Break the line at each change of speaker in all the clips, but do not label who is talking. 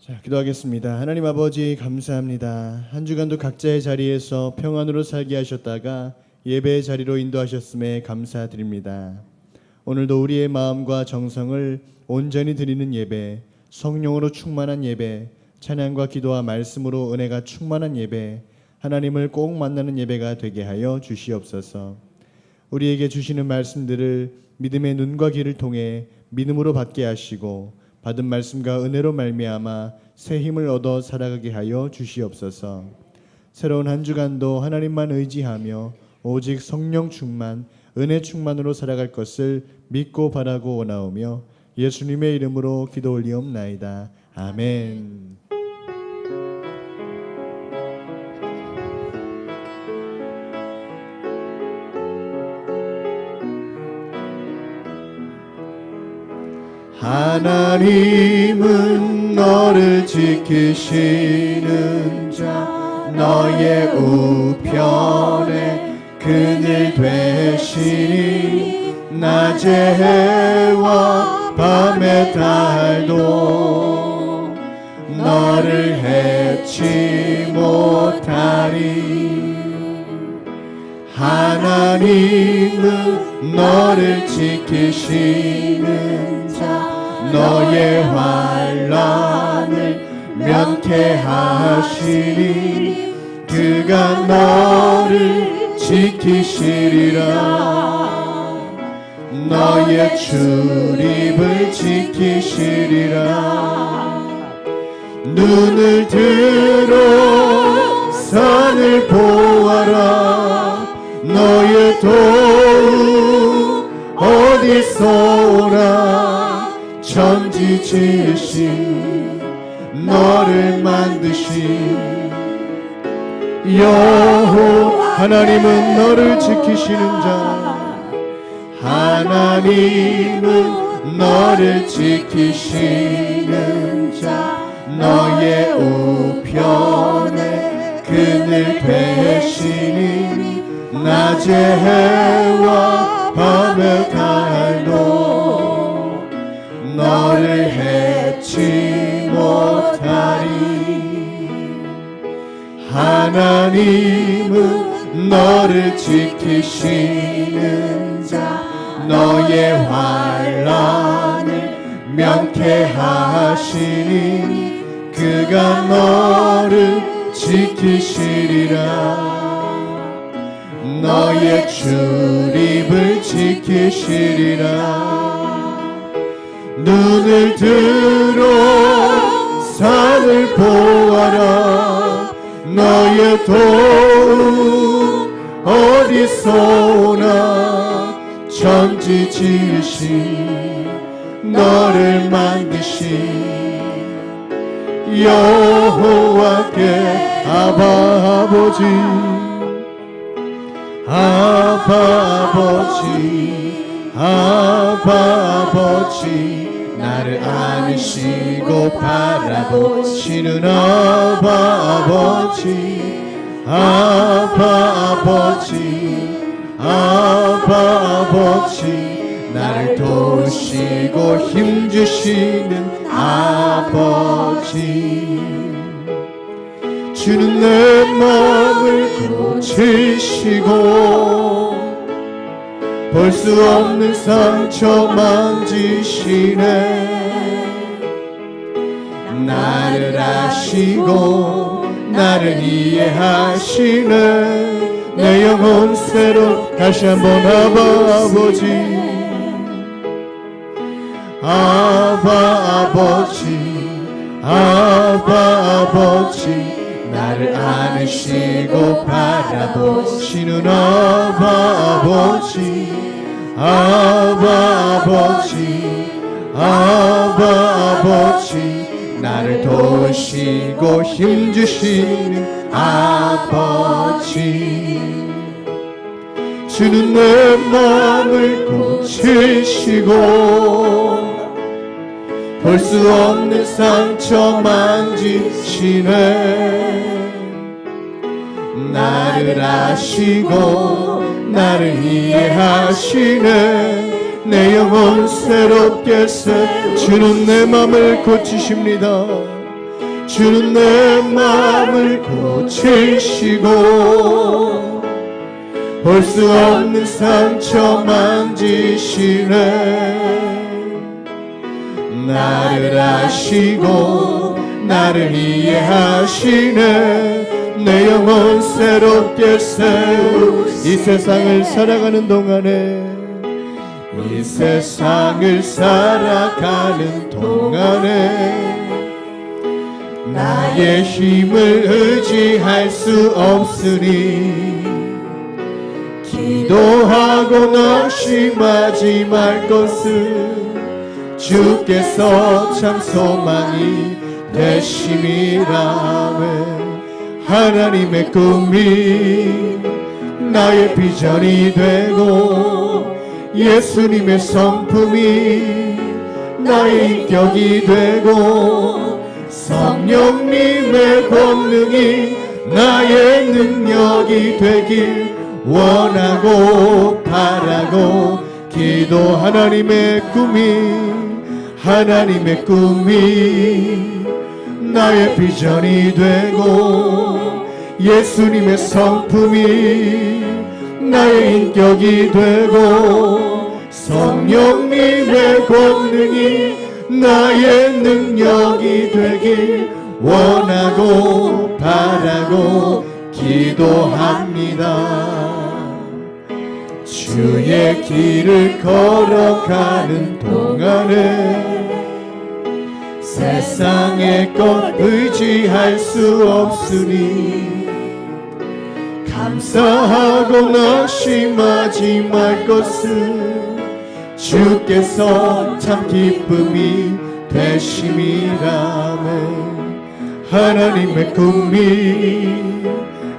자, 기도하겠습니다. 하나님 아버지 감사합니다. 한 주간도 각자의 자리에서 평안으로 살게 하셨다가 예배의 자리로 인도하셨음에 감사드립니다. 오늘도 우리의 마음과 정성을 온전히 드리는 예배, 성령으로 충만한 예배, 찬양과 기도와 말씀으로 은혜가 충만한 예배, 하나님을 꼭 만나는 예배가 되게 하여 주시옵소서. 우리에게 주시는 말씀들을 믿음의 눈과 귀를 통해 믿음으로 받게 하시고 받은 말씀과 은혜로 말미암아 새 힘을 얻어 살아가게 하여 주시옵소서. 새로운 한 주간도 하나님만 의지하며 오직 성령 충만, 은혜 충만으로 살아갈 것을 믿고 바라고 원하오며 예수님의 이름으로 기도 올리옵나이다. 아멘. 하나님은 너를 지키시는 자, 너의 우편에 그늘 되시니 낮의 해와 밤의 달도 너를 해치 못하리. 하나님은 너를 지키시는 자, 너의 환난을 면케하시니 그가 너를 지키시리라. 너의 출입을 지키시리라. 눈을 들어 산을 보아라. 너의 도움 어디서 오나. 천지 지으신 너를 만드신 여호와 하나님은 너를 지키시는 자. 하나님은 너를 지키시는 자. 너의 우편에 그늘 되시니 낮의 해와 밤의 달도 너를 해치 못하리. 하나님은 너를 지키시는 자. 너의 환난을 면케하시니 그가 너를 지키시리라. 너의 출입을 지키시리라. 눈을 들어 산을 보아라. 너의 도움 어디서 오나. 천지 지으신 너를 만드신 여호와께 아버지 아버지 나를 안으시고 바라보시는 아버지 나를 도우시고 힘주시는 아버지. 주는 내 마음을 고치시고 볼 수 없는 상처 만지시네. 나를 아시고 나를 이해하시네. 내 영혼 새로 다시 한번 아버지 나를 안으시고 바라보시는 아버지 나를 도우시고 힘주시는 아버지. 주는 내 마음을 고치시고 볼 수 없는 상처 만지시네. 나를 아시고 나를 이해하시네. 내 영혼 새롭게 새 주는 내 맘을 고치십니다. 주는 내 마음을 고치시고 볼 수 없는 상처 만지시네. 나를 아시고 나를 이해하시네. 내 영혼 새롭게 세우 이 세상을 살아가는 동안에 이 세상을 살아가는 동안에 나의 힘을 의지할 수 없으니 기도하고 낙심하지 말 것을 주께서 참 소망이 되심이라면 하나님의 꿈이 나의 비전이 되고 예수님의 성품이 나의 인격이 되고 성령님의 권능이 나의 능력이 되길 원하고 바라고 기도. 하나님의 꿈이 나의 비전이 되고 예수님의 성품이 나의 인격이 되고 성령님의 권능이 나의 능력이 되길 원하고 바라고 기도합니다. 주의 길을 걸어가는 동안에 세상의 것 의지할 수 없으니 감사하고 낙심하지 말 것을 주께서 참 기쁨이 되심이라면 하나님의 꿈이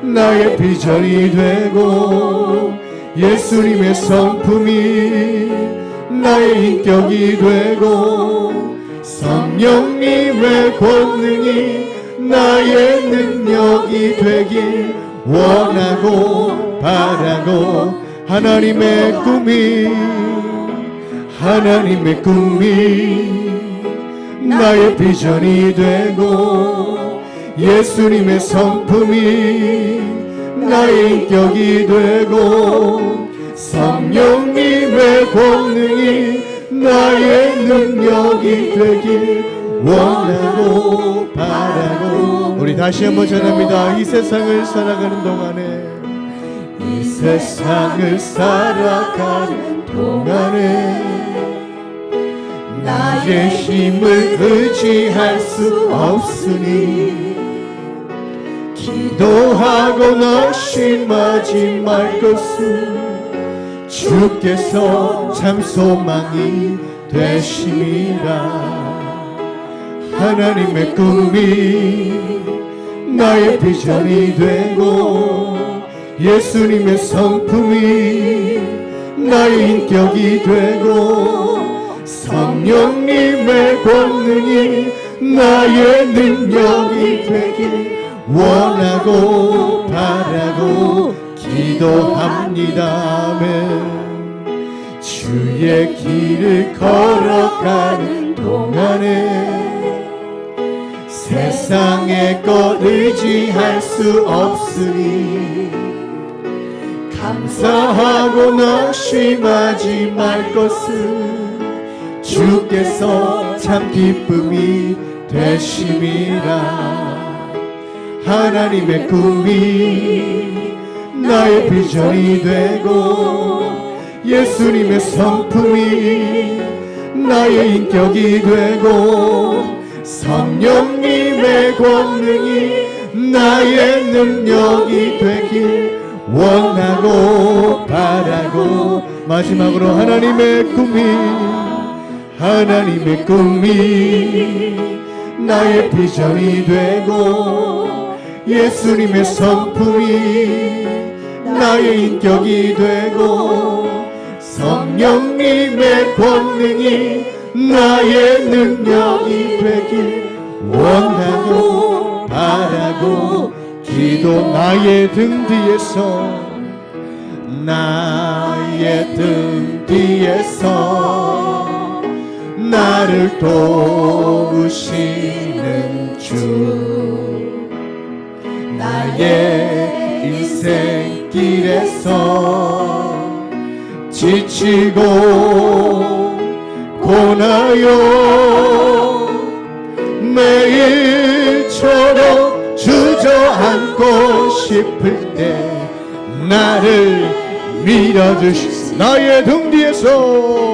나의 비전이 되고 예수님의 성품이 나의 인격이 되고 성령님의 권능이 나의 능력이 되길 원하고 바라고 하나님의 꿈이 나의 비전이 되고 예수님의 성품이 나의 인격이 되고 성령님의 권능이 나의 능력이 되길 원하고 바라고. 우리 다시 한번 전합니다. 이 세상을 살아가는 동안에 이 세상을 살아가는 동안에 나의 힘을 의지할 수 없으니 기도하고 낙심하지 말 것을 주께서 참 소망이 되심이라. 하나님의 꿈이 나의 비전이 되고 예수님의 성품이 나의 인격이 되고 성령님의 권능이 나의 능력이 되길 원하고 바라고 기도합니다. 아멘. 주의 길을 걸어가는 동안에 세상의 것 의지할 수 없으니 감사하고 낙심하지 말 것을 주께서 참 기쁨이 되심이라. 하나님의 꿈이 나의 비전이 되고 예수님의 성품이 나의 인격이 되고 성령님의 권능이 나의 능력이 되길 원하고 바라고. 마지막으로 하나님의 꿈이 나의 비전이 되고 예수님의 성품이 나의 인격이 되고 성령님의 권능이 나의 능력이 되길 원하고 바라고 기도. 나의 등 뒤에서 나를 도우시는 주 나의 인생길에서 지치고 고나요 매일처럼 주저앉고 싶을 때 나를 밀어주시 나의 등 뒤에서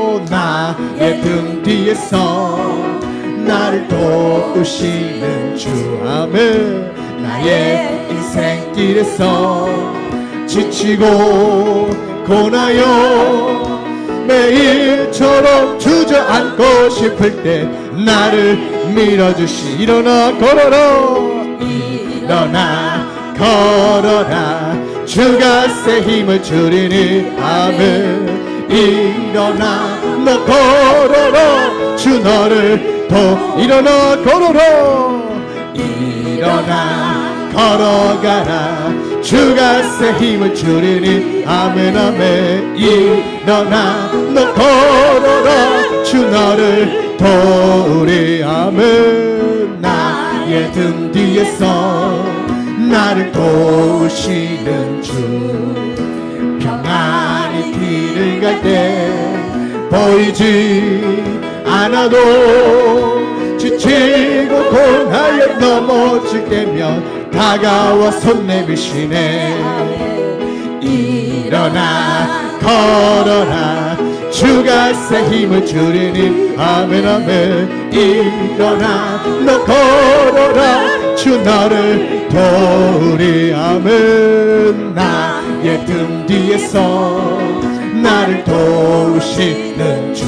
나를 도우시는 주 아멘 나의 인생길에서 지치고 고나요 매일처럼 주저앉고 싶을 때 나를 밀어주시 일어나 걸어라 주가 새 힘을 주리니 아멘 일어나 너 걸어라 주 너를 일어나 걸어라 일어나 걸어가라 주가 새 힘을 주리니 아멘 아멘 일어나 너 걸어라 주 너를 도우리 아멘 나의 등 뒤에서 나를 도우시는 주 평안히 길을 갈 때 보이지 않아도 지치고 고나여 넘어질 때면 다가와 손 내미시네 일어나 걸어라 주가 새 힘을 주리니 아멘 아멘 일어나 너 걸어라 주 너를 도우리 아멘 나의 등 뒤에서 나를 도우시는 주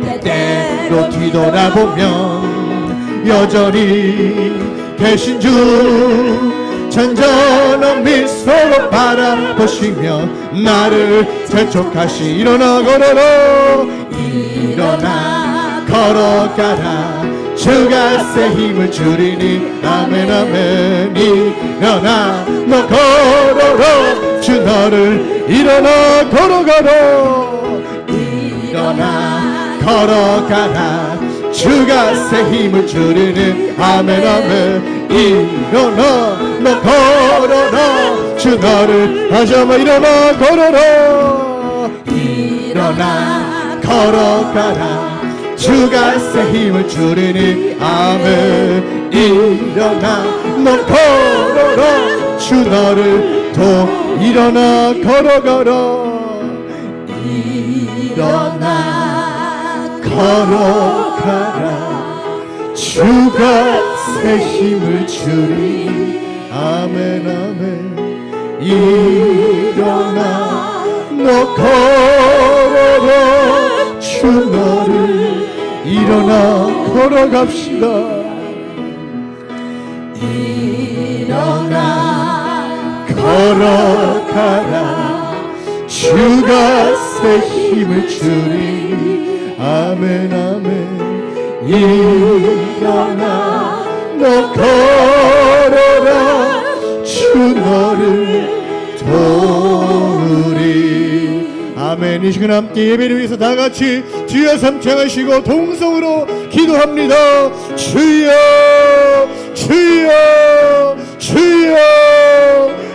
때때로 뒤돌아보면 여전히 계신 주 잔잔한 미소로 바라보시며 나를 재촉하시 일어나 걸어라 일어나 걸어가라 주가 새 힘을 주리니 아멘 아멘 일어나 너 걸어라 주 너를 일어나 걸어가라 일어나 걸어가라 주가 새 힘을 주리니 아멘 아멘 일어나 너 걸어라 주 너를 다시 한번 일어나 걸어라 일어나 걸어가라 주가 새 힘을 주리니 아멘 일어나 너 걸어라 주 너를 일어나 걸어가라 일어나 걸어가라 주가 새 힘을 주리 아멘 아멘 일어나 너 걸어라 주 너를 일어나 걸어갑시다 일어나 걸어가라 주가 새 힘을 주리 아멘 아멘 일어나 너 걸어라 주 너를 도우리 아멘 이 시간 함께 예배를 위해서 다같이 주여 삼창하시고 동성으로 기도합니다 주여 주여 주여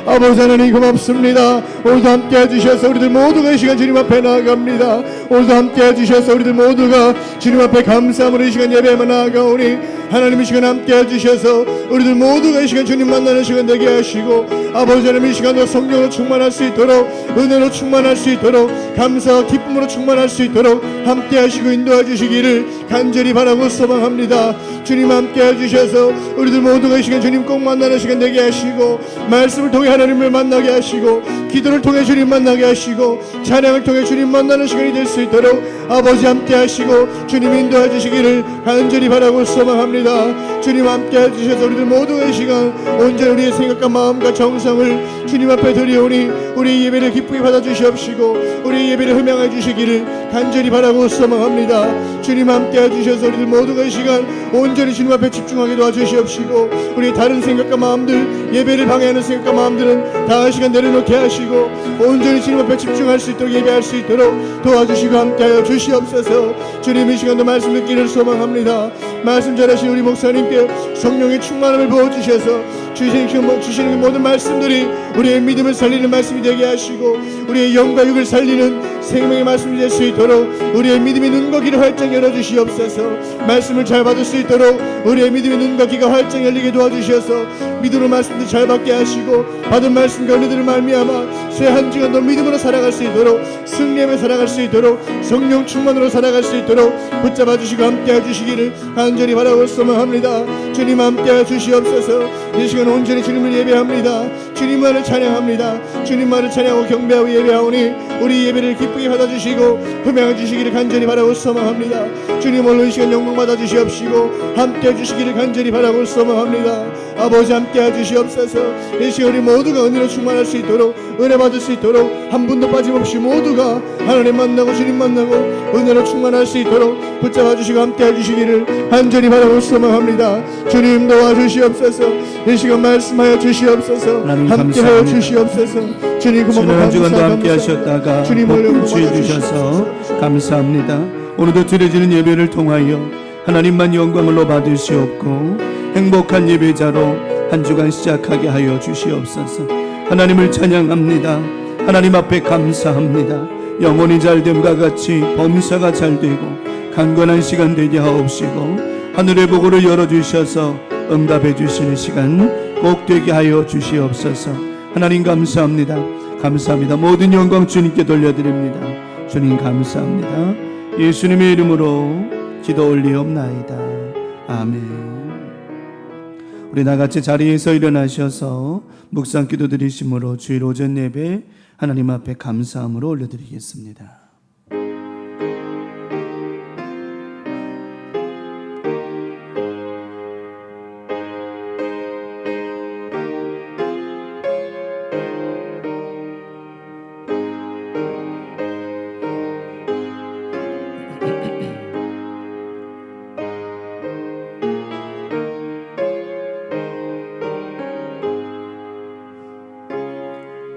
아버지 하나님 고맙습니다 오늘도 함께 해주셔서 우리들 모두가 이 시간 주님 앞에 나아갑니다 오늘도 함께 해주셔서 우리들 모두가 주님 앞에 감사함으로 이 시간 예배만 나아가오니 하나님 이 시간 함께 해주셔서 우리들 모두가 이 시간 주님 만나는 시간 되게 하시고 아버지 하나님 이 시간도 성령으로 충만할 수 있도록 은혜로 충만할 수 있도록 감사와 기쁨으로 충만할 수 있도록 함께 하시고 인도해 주시기를 간절히 바라고 소망합니다 주님 함께 해주셔서 우리들 모두가 이 시간 주님 꼭 만나는 시간 되게 하시고 말씀을 통해 하나님을 만나게 하시고 기도를 통해 주님 만나게 하시고 찬양을 통해 주님 만나는 시간이 될 수 있도록 아버지 함께 하시고 주님 인도해 주시기를 간절히 바라고 소망합니다 주님 함께 해주셔서 우리들 모두의 시간 온전히 우리의 생각과 마음과 정성 감성을 주님 앞에 드리오니 우리 예배를 기쁘게 받아주시옵시고 우리 예배를 흠양해 주시기를 간절히 바라고 소망합니다. 주님 함께해 주셔서 우리들 모두가 이 시간 온전히 주님 앞에 집중하게 도와주시옵시고 우리 다른 생각과 마음들, 예배를 방해하는 생각과 마음들은 다 이 시간 내려놓게 하시고 온전히 주님 앞에 집중할 수 있도록 예배할 수 있도록 도와주시고 함께하여 주시옵소서. 주님 이 시간도 말씀 듣기를 소망합니다. 말씀 전하신 우리 목사님께 성령의 충만함을 부어주셔서 주시는 모든 말씀들이 우리의 믿음을 살리는 말씀이 되게 하시고 우리의 영과 육을 살리는 생명의 말씀이 될 수 있도록 우리의 믿음의 눈과 귀를 활짝 열어주시옵소서. 말씀을 잘 받을 수 있도록 우리의 믿음의 눈과 귀가 활짝 열리게 도와주셔서 믿음으로 말씀도 잘 받게 하시고 받은 말씀과 은혜들을 말미암아 새 한 주간도 믿음으로 살아갈 수 있도록 승리하며 살아갈 수 있도록 성령 충만으로 살아갈 수 있도록 붙잡아 주시고 함께해 주시기를 간절히 바라고 소망합니다. 주님 함께해 주시옵소서. 이 시간 온전히 주님을 예배합니다. 주님만을 찬양합니다. 주님만을 찬양하고 경배하고 예배하오니 우리 예배를 기쁘게 받아주시고 흠양해 주시기를 간절히 바라고 소망합니다. 주님 오늘 이 시간 영광 받아주시옵시고 함께해 주시기를 간절히 바라고 소망합니다. 아버지 함께해 주시옵소서. 이 시간 우리 모두가 은혜로 충만할 수 있도록 은혜 받을 수 있도록 한 분도 빠짐없이 모두가 하나님 만나고 주님 만나고 은혜로 충만할 수 있도록 붙잡아 주시고 함께해 주시기를 간절히 바라고 소망합니다. 주님 도와주시옵소서. 이 시간 말씀하여 주시옵소서. 함께하여 주시옵소서. 주님
지난 한 주간도 함께 하셨다가 복을 주셔서 감사합니다. 오늘도 드려지는 예배를 통하여 하나님만 영광을 받으시옵고 행복한 예배자로 한 주간 시작하게 하여 주시옵소서. 하나님을 찬양합니다. 하나님 앞에 감사합니다. 영혼이 잘됨과 같이 범사가 잘되고 강건한 시간 되게 하옵시고 하늘의 보고를 열어주셔서 응답해 주시는 시간 꼭 되게 하여 주시옵소서. 하나님 감사합니다. 감사합니다. 모든 영광 주님께 돌려드립니다. 주님 감사합니다. 예수님의 이름으로 기도 올리옵나이다. 아멘. 우리 나같이 자리에서 일어나셔서 묵상 기도 드리심으로 주일 오전 예배 하나님 앞에 감사함으로 올려드리겠습니다.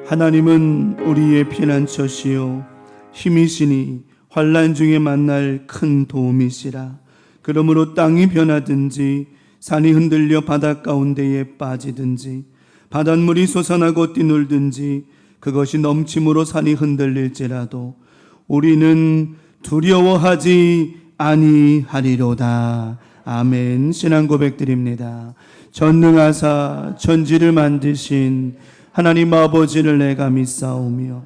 하나님은 우리의 피난처시요 힘이시니 환난 중에 만날 큰 도움이시라. 그러므로 땅이 변하든지 산이 흔들려 바다 가운데에 빠지든지 바닷물이 솟아나고 뛰놀든지 그것이 넘침으로 산이 흔들릴지라도 우리는 두려워하지 아니하리로다. 아멘. 신앙 고백드립니다. 전능하사 천지를 만드신 하나님 아버지를 내가 믿사오며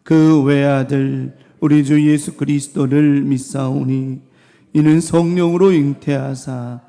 그 외아들 우리 주 예수 그리스도를 믿사오니 이는 성령으로 잉태하사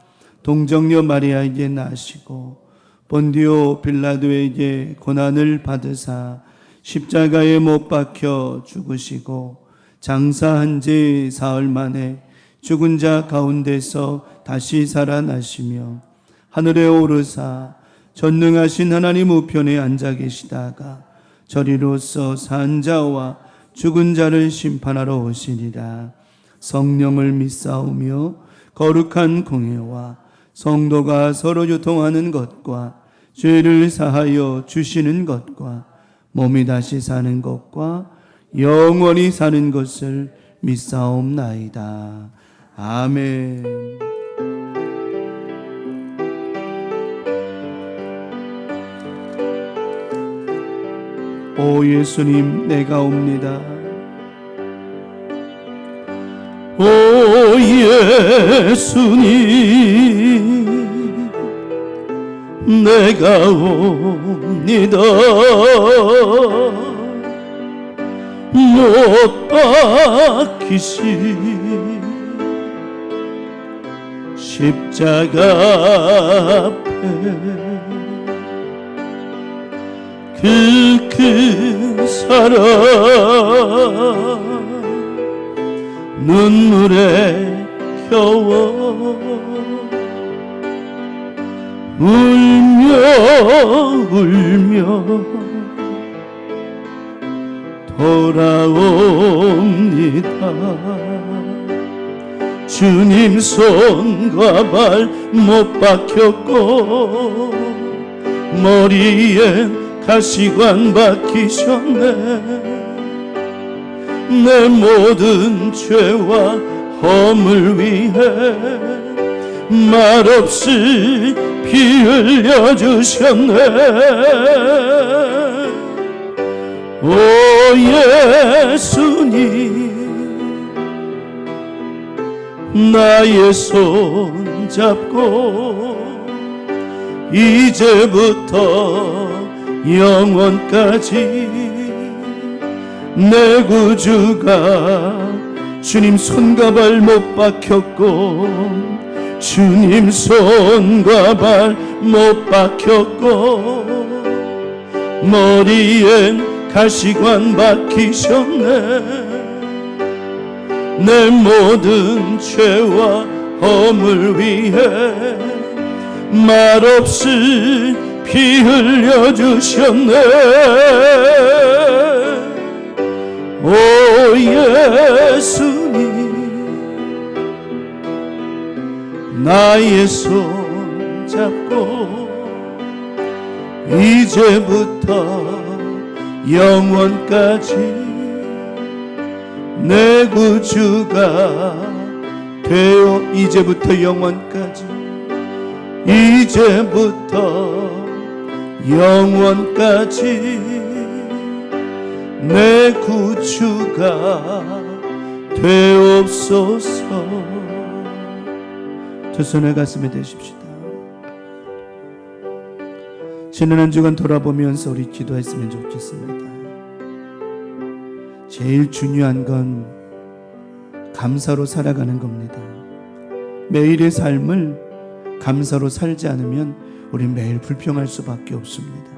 동정녀 마리아에게 나시고 본디오 빌라도에게 고난을 받으사 십자가에 못 박혀 죽으시고 장사한 지 사흘 만에 죽은 자 가운데서 다시 살아나시며 하늘에 오르사 전능하신 하나님 우편에 앉아 계시다가 저리로서 산 자와 죽은 자를 심판하러 오시리라. 성령을 믿사오며 거룩한 공회와 성도가 서로 교통하는 것과 죄를 사하여 주시는 것과 몸이 다시 사는 것과 영원히 사는 것을 믿사옵나이다. 아멘. 오 예수님 내가 옵니다. 오 예수님 내가 옵니다. 못 박히신 십자가 앞에 그 사랑 눈물에 겨워 울며 울며 돌아옵니다. 주님 손과 발 못 박혔고 머리에 가시관 박히셨네. 내 모든 죄와 허물 위해 말없이 피 흘려주셨네. 오 예수님, 나의 손 잡고 이제부터 영원까지 내 구주가 주님 손과 발 못 박혔고 주님 손과 발 못 박혔고 머리엔 가시관 박히셨네. 내 모든 죄와 허물 위해 말없이 피 흘려주셨네. 오 예수님, 나의 손 잡고 이제부터 영원까지 내 구주가 되어 이제부터 영원까지 이제부터 영원까지 내 구주가 되옵소서. 두 손을 가슴에 대십시다. 지난 한 주간 돌아보면서 우리 기도했으면 좋겠습니다. 제일 중요한 건 감사로 살아가는 겁니다. 매일의 삶을 감사로 살지 않으면 우린 매일 불평할 수밖에 없습니다.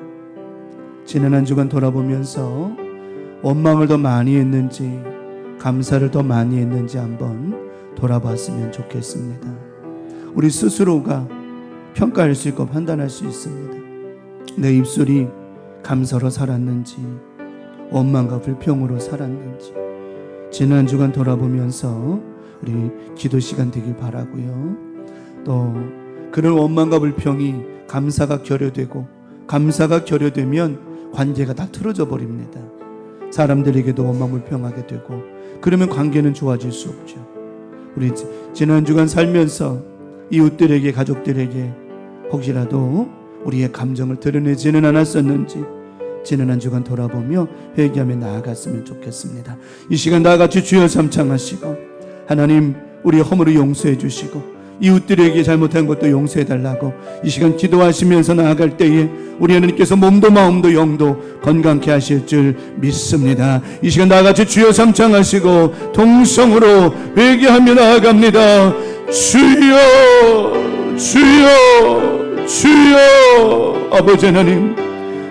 지난 한 주간 돌아보면서 원망을 더 많이 했는지 감사를 더 많이 했는지 한번 돌아봤으면 좋겠습니다. 우리 스스로가 평가할 수 있고 판단할 수 있습니다. 내 입술이 감사로 살았는지 원망과 불평으로 살았는지 지난 주간 돌아보면서 우리 기도 시간 되길 바라고요. 또 그런 원망과 불평이 감사가 결여되고 감사가 결여되면 관계가 다 틀어져 버립니다. 사람들에게도 원망 불평하게 되고 그러면 관계는 좋아질 수 없죠. 우리 지난 주간 살면서 이웃들에게 가족들에게 혹시라도 우리의 감정을 드러내지는 않았었는지 지난 한 주간 돌아보며 회개하며 나아갔으면 좋겠습니다. 이 시간 다 같이 주여 삼창하시고 하나님 우리 허물을 용서해 주시고 이웃들에게 잘못한 것도 용서해 달라고 이 시간 기도하시면서 나아갈 때에 우리 하나님께서 몸도 마음도 영도 건강케 하실 줄 믿습니다. 이 시간 다 같이 주여 삼창하시고 동성으로 회개하며 나아갑니다. 주여 주여 주여. 아버지 하나님,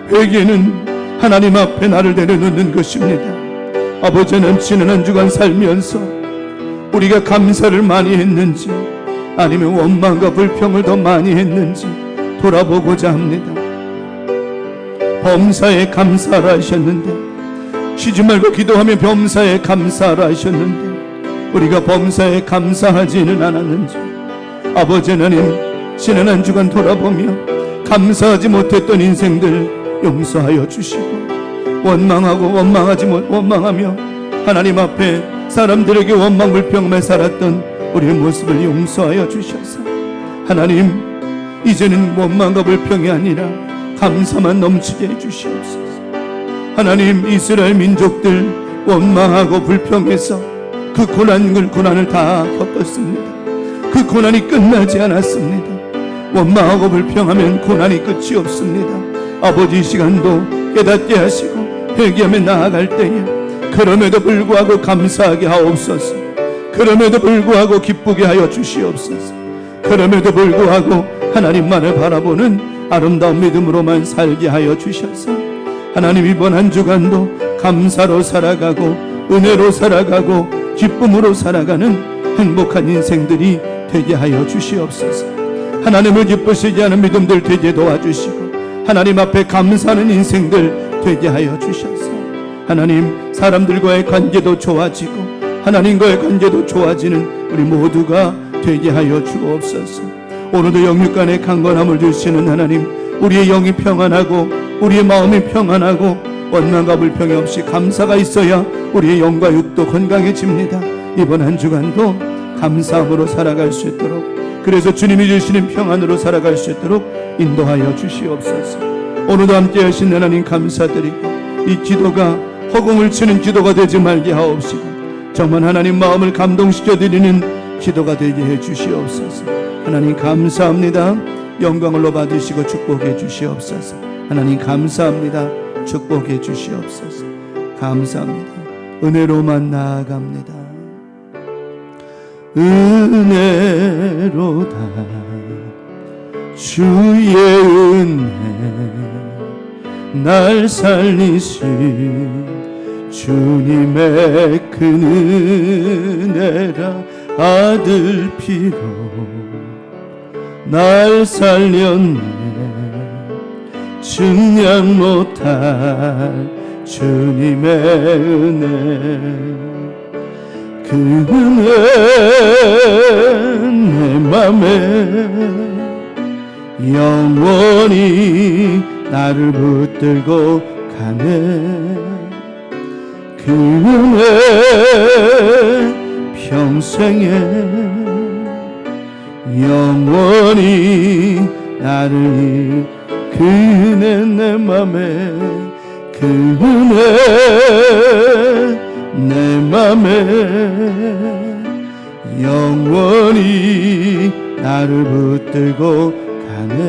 회개는 하나님 앞에 나를 내려놓는 것입니다. 아버지 하나님, 지난 한 주간 살면서 우리가 감사를 많이 했는지 아니면 원망과 불평을 더 많이 했는지 돌아보고자 합니다. 범사에 감사를 하셨는데 쉬지 말고 기도하며 범사에 감사를 하셨는데 우리가 범사에 감사하지는 않았는지 아버지 하나님, 지난 한 주간 돌아보며 감사하지 못했던 인생들 용서하여 주시고 원망하며 하나님 앞에 사람들에게 원망 불평만 살았던 우리의 모습을 용서하여 주셔서 하나님, 이제는 원망과 불평이 아니라 감사만 넘치게 해주시옵소서. 하나님, 이스라엘 민족들 원망하고 불평해서 그 고난을 다 겪었습니다. 그 고난이 끝나지 않았습니다. 원망하고 불평하면 고난이 끝이 없습니다. 아버지, 이 시간도 깨닫게 하시고 회개하며 나아갈 때에 그럼에도 불구하고 감사하게 하옵소서. 그럼에도 불구하고 기쁘게 하여 주시옵소서. 그럼에도 불구하고 하나님만을 바라보는 아름다운 믿음으로만 살게 하여 주셔서 하나님, 이번 한 주간도 감사로 살아가고 은혜로 살아가고 기쁨으로 살아가는 행복한 인생들이 되게 하여 주시옵소서. 하나님을 기쁘시게 하는 믿음들 되게 도와주시고 하나님 앞에 감사하는 인생들 되게 하여 주셔서 하나님 사람들과의 관계도 좋아지고 하나님과의 관계도 좋아지는 우리 모두가 되게 하여 주옵소서. 오늘도 영육간의 강건함을 주시는 하나님, 우리의 영이 평안하고 우리의 마음이 평안하고 원망과 불평이 없이 감사가 있어야 우리의 영과 육도 건강해집니다. 이번 한 주간도 감사함으로 살아갈 수 있도록, 그래서 주님이 주시는 평안으로 살아갈 수 있도록 인도하여 주시옵소서. 오늘도 함께 하신 하나님 감사드리고 이 기도가 허공을 치는 기도가 되지 말게 하옵시고 정말 하나님 마음을 감동시켜 드리는 기도가 되게 해 주시옵소서. 하나님 감사합니다. 영광을로 받으시고 축복해 주시옵소서. 하나님 감사합니다. 축복해 주시옵소서. 감사합니다. 은혜로만 나아갑니다. 은혜로다 주의 은혜 날 살리신 주님의 그 은혜라 아들 피로 날 살렸네 증량 못할 주님의 은혜 그 은혜 내 맘에 영원히 나를 붙들고 가네 그 은혜 평생에 영원히 나를 그 은혜 내 맘에 그 은혜 내 맘에 영원히 나를 붙들고 가네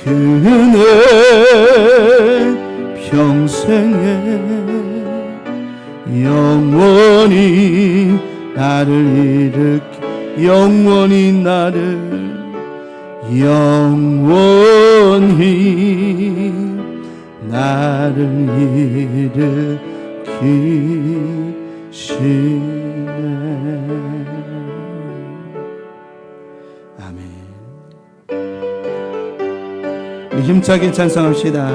그 은혜 평생에 영원히 나를 일으켜 영원히 나를 일으키시네. 아멘. 힘차게 찬송합시다.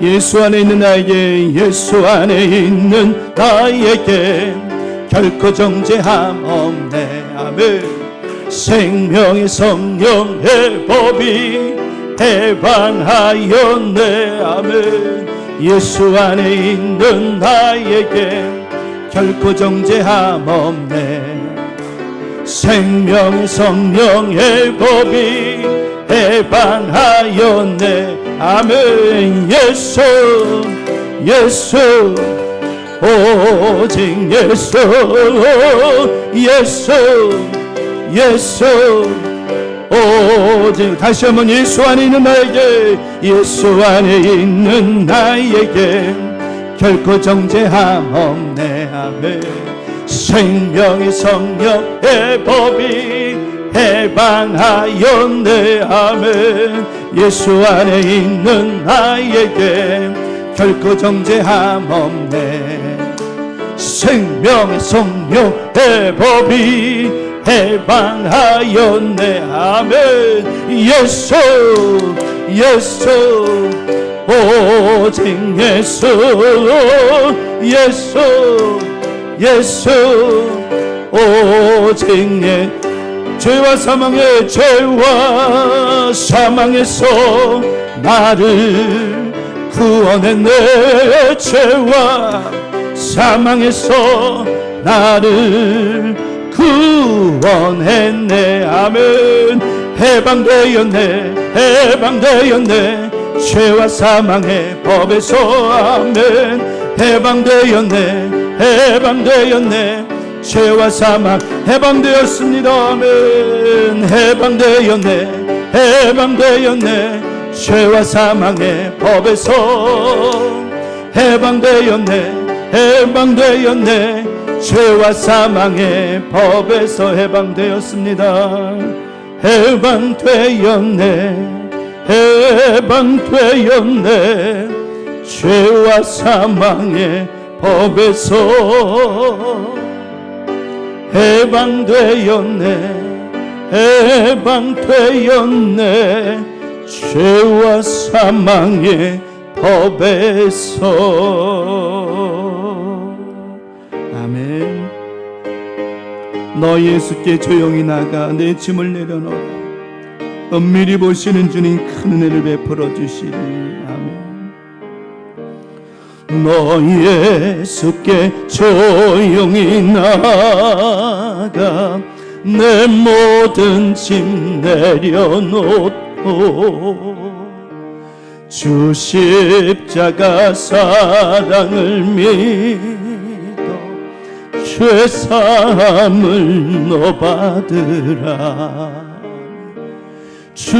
예수 안에 있는 나에게 예수 안에 있는 나에게 결코 정죄함 없네. 아멘. 생명의 성령의 법이 해방하였네. 아멘. 예수 안에 있는 나에게 결코 정죄함 없네. 생명의 성령의 법이 해방하였네. 아멘. 예수 예수 오직 예수 예수 예수 오직 다시 한번 예수 안에 있는 나에게 예수 안에 있는 나에게 결코 정죄함 없네. 아멘. 생명의 성령의 법이 해방하였네. 아멘. 예수 안에 있는 나에게 결코 정죄함 없네. 생명의 성령의 법이 해방하였네. 아멘. 예수 예수 오직 예수 예수 예수 오직 예 죄와 사망에서 나를 구원했네. 죄와 사망에서 나를 구원했네. 아멘. 해방되었네. 해방되었네. 죄와 사망의 법에서. 아멘. 해방되었네. 해방되었네. 죄와 사망 해방되었습니다. 아멘. 해방되었네. 해방되었네. 죄와 사망의 법에서 해방되었네. 해방되었네. 죄와 사망의 법에서 해방되었습니다. 해방되었네. 해방되었네. 죄와 사망의 법에서 해방되었네 죄와 사망의 법에서. 아멘. 너 예수께 조용히 나가 내 짐을 내려놓아 은밀히 보시는 주님 큰 은혜를 베풀어 주시리. 아멘. 너 예수께 조용히 나가 내 모든 짐 내려놓고 주 십자가 사랑을 믿어 죄사함을 너 받으라. 주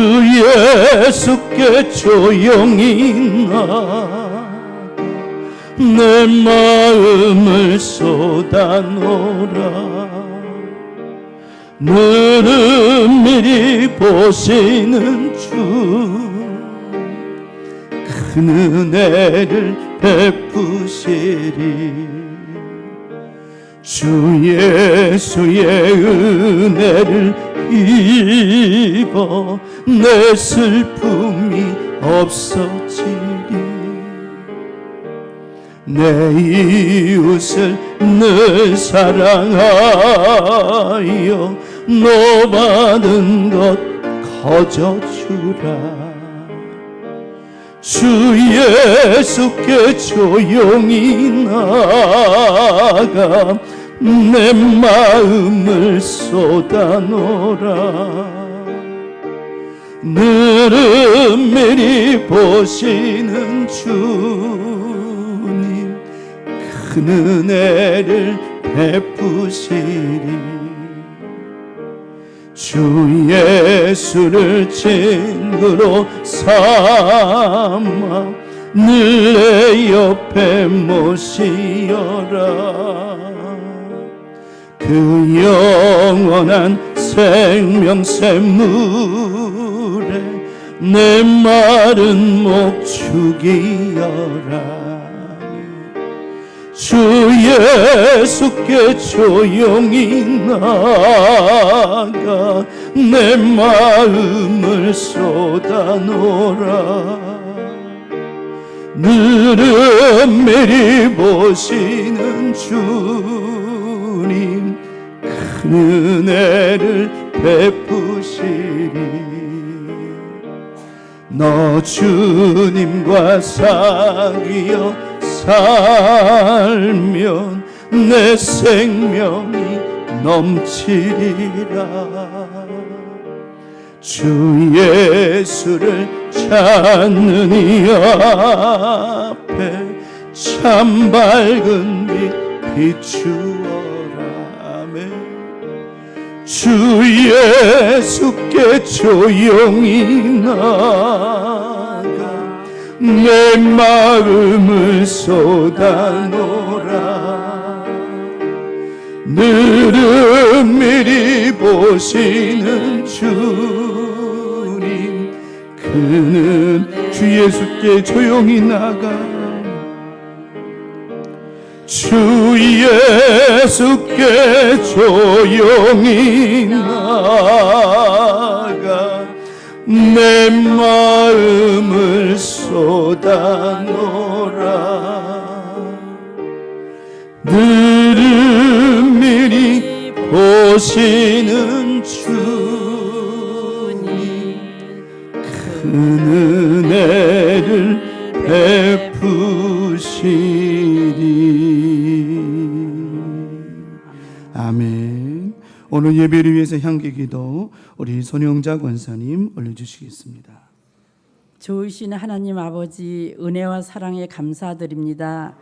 예수께 조용히 나가 내 마음을 쏟아놓으라. 늘 미리 보시는 주 큰 은혜를 베푸시리. 주 예수의 은혜를 입어 내 슬픔이 없어지리. 내 이웃을 늘 사랑하여 너 받은 것 거저주라. 주 예수께 조용히 나가 내 마음을 쏟아놓으라. 늘 은밀히 보시는 주님 큰 은혜를 베푸시리. 주 예수를 친구로 삼아 늘 내 옆에 모시어라. 그 영원한 생명샘물에 내 마른 목 죽이어라. 주 예수께 조용히 나가 내 마음을 쏟아놓으라. 늘 은밀히 보시는 주님 큰 은혜를 베푸시리. 너 주님과 사귀어 살면 내 생명이 넘치리라. 주 예수를 찾는 이 앞에 참 밝은 빛 비추어라. 아멘. 주 예수께 조용히 나가 내 마음을 쏟아놓으라. 늘 은밀히 보시는 주님 그는 주 예수께 조용히 나가 주 예수께 조용히 나가 내 마음을 쏟아놓으라. 늘 은밀히 보시는 주님 큰 은혜를 베푸시리. 아멘. 오늘 예배를 위해서 향기기도 우리 손영자 권사님 올려주시겠습니다.
좋으신 하나님 아버지 은혜와 사랑에 감사드립니다.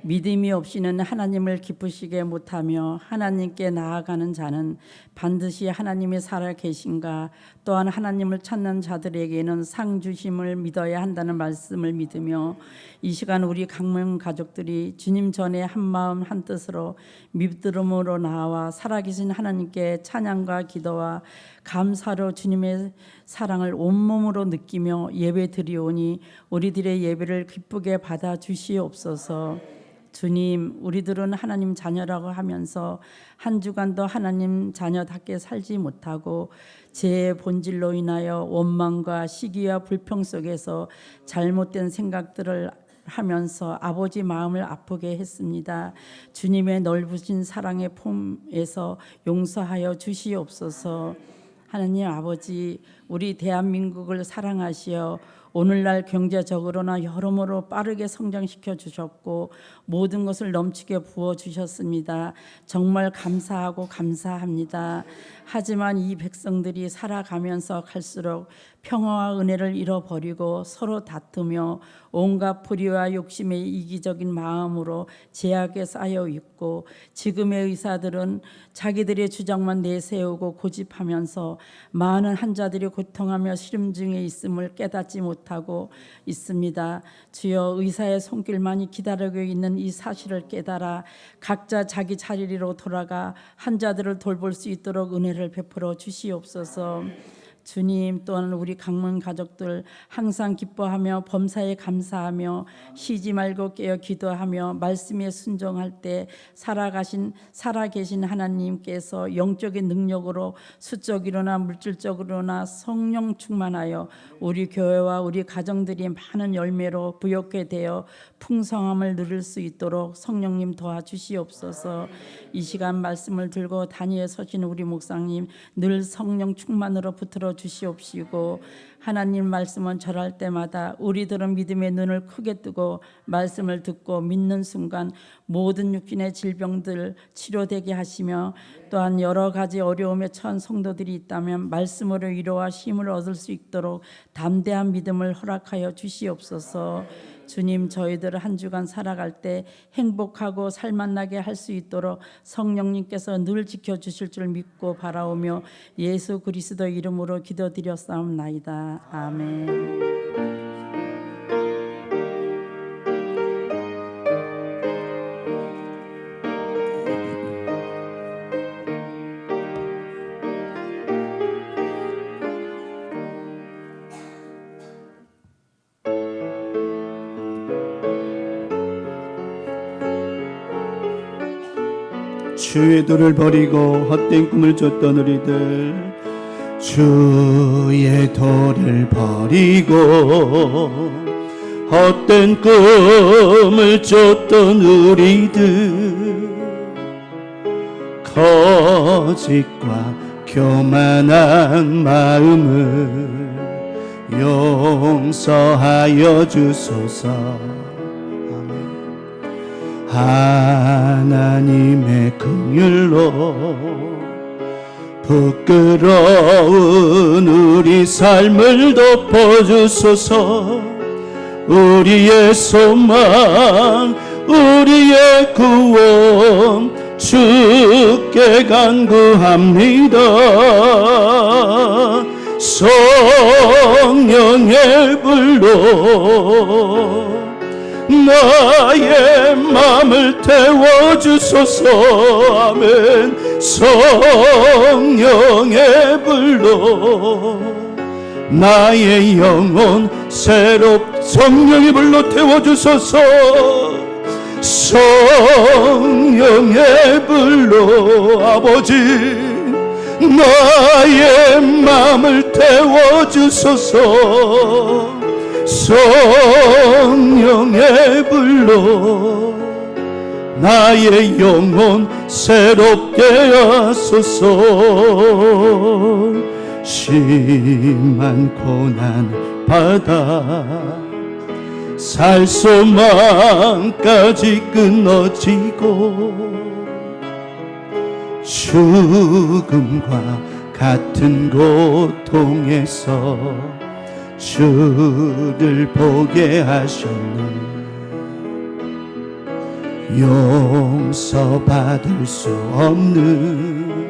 믿음이 없이는 하나님을 기쁘시게 못하며 하나님께 나아가는 자는 반드시 하나님이 살아계신가 또한 하나님을 찾는 자들에게는 상 주심을 믿어야 한다는 말씀을 믿으며 이 시간 우리 강명 가족들이 주님 전에 한마음 한뜻으로 믿음으로 나와 살아계신 하나님께 찬양과 기도와 감사로 주님의 사랑을 온몸으로 느끼며 예배 드리오니 우리들의 예배를 기쁘게 받아 주시옵소서. 주님, 우리들은 하나님 자녀라고 하면서 한 주간도 하나님 자녀답게 살지 못하고 제 본질로 인하여 원망과 시기와 불평 속에서 잘못된 생각들을 하면서 아버지 마음을 아프게 했습니다. 주님의 넓으신 사랑의 품에서 용서하여 주시옵소서. 하나님 아버지, 우리 대한민국을 사랑하시어 오늘날 경제적으로나 여러모로 빠르게 성장시켜 주셨고 모든 것을 넘치게 부어 주셨습니다. 정말 감사하고 감사합니다. 하지만 이 백성들이 살아가면서 갈수록 평화와 은혜를 잃어버리고 서로 다투며 온갖 불의와 욕심의 이기적인 마음으로 제약에 쌓여 있고, 지금의 의사들은 자기들의 주장만 내세우고 고집하면서 많은 환자들이 고통하며 시름 중에 있음을 깨닫지 못하고 있습니다. 주여, 의사의 손길만이 기다리고 있는 이 사실을 깨달아 각자 자기 자리로 돌아가 환자들을 돌볼 수 있도록 은혜를 베풀어 주시옵소서. 주님, 또한 우리 강문 가족들 항상 기뻐하며 범사에 감사하며 쉬지 말고 깨어 기도하며 말씀에 순종할 때 살아계신 하나님께서 영적인 능력으로 수적으로나 물질적으로나 성령 충만하여 우리 교회와 우리 가정들이 많은 열매로 부욕게 되어 풍성함을 누릴 수 있도록 성령님 도와주시옵소서. 이 시간 말씀을 들고 단위에 서신 우리 목사님 늘 성령 충만으로 붙들어 주시옵시고, 하나님 말씀은 절할 때마다 우리들은 믿음의 눈을 크게 뜨고 말씀을 듣고 믿는 순간 모든 육신의 질병들 치료되게 하시며, 또한 여러 가지 어려움에 처한 성도들이 있다면 말씀으로 위로와 힘을 얻을 수 있도록 담대한 믿음을 허락하여 주시옵소서. 주님, 저희들 한 주간 살아갈 때 행복하고 살만나게 할 수 있도록 성령님께서 늘 지켜주실 줄 믿고 바라오며 예수 그리스도 이름으로 기도드렸사옵나이다. 아멘.
주의 도를 버리고 헛된 꿈을 쫓던 우리들, 주의 도를 버리고 헛된 꿈을 쫓던 우리들, 거짓과 교만한 마음을 용서하여 주소서. 하나님의 긍휼로 부끄러운 우리 삶을 덮어주소서. 우리의 소망, 우리의 구원 주께 간구합니다. 성령의 불로 나의 맘을 태워주소서. 아멘. 성령의 불로 나의 영혼 성령의 불로 태워주소서. 성령의 불로 아버지 나의 맘을 태워주소서. 성령의 불로 나의 영혼 새롭게 하소서. 심한 고난 받아 살 소망까지 끊어지고 죽음과 같은 고통에서 주를 보게 하셨네. 용서받을 수 없는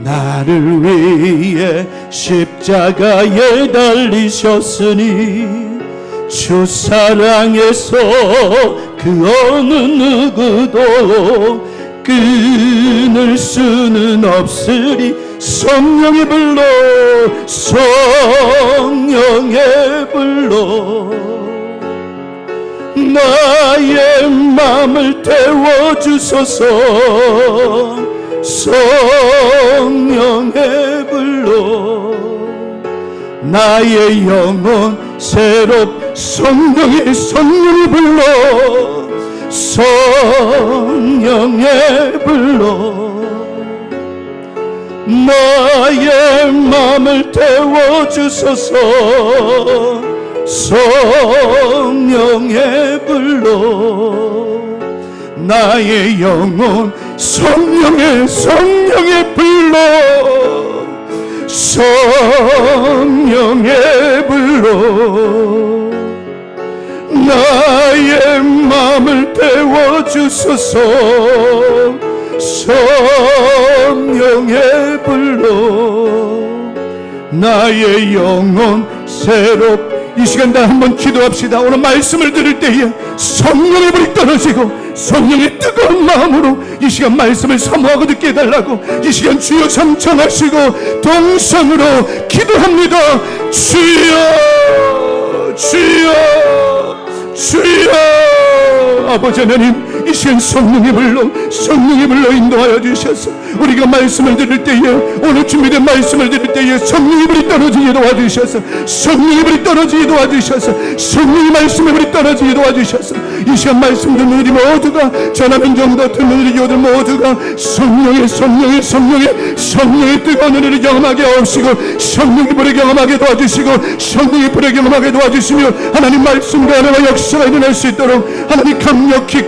나를 위해 십자가에 달리셨으니 주 사랑에서 그 어느 누구도 끊을 수는 없으리. 성령의 불로 성령의 불로 나의 마음을 태워주소서. 성령의 불로 나의 영혼 성령의 불로 성령의 불로 나의 마음을 태워주소서. 성령의 불로 나의 영혼 성령의 불로 성령의 불로 나의 마음을 태워주소서. 성령의 불로 나의 영혼 이 시간 다 한번 기도합시다. 오늘 말씀을 들을 때에 성령의 불이 떨어지고 성령의 뜨거운 마음으로 이 시간 말씀을 사모하고 듣게 해달라고 이 시간 주여 삼청하시고 동성으로 기도합니다. 주여 주여 주여. 아버지 하나님, 이 시간 성령의 불로 인도하여 주셔서 우리가 말씀을 들을 때에, 오늘 준비된 말씀을 들을 때에 성령의 불이 떨어지게 도와주셔서, 성령의 불이 떨어지게 도와주셔서, 성령의 말씀의 불이 떨어지게 도와주셔서 이 시간 말씀 듣는 우리 모두가, 전하는 정도 듣는 우리 교들 모두가 성령의 뜨거운 은혜를 경험하게 하옵시고, 성령의 불을 경험하게 도와주시고, 성령의 불을 경험하게 도와주시며 하나님 말씀과 은혜와 역사가 일어날 수 있도록 하나님 강력히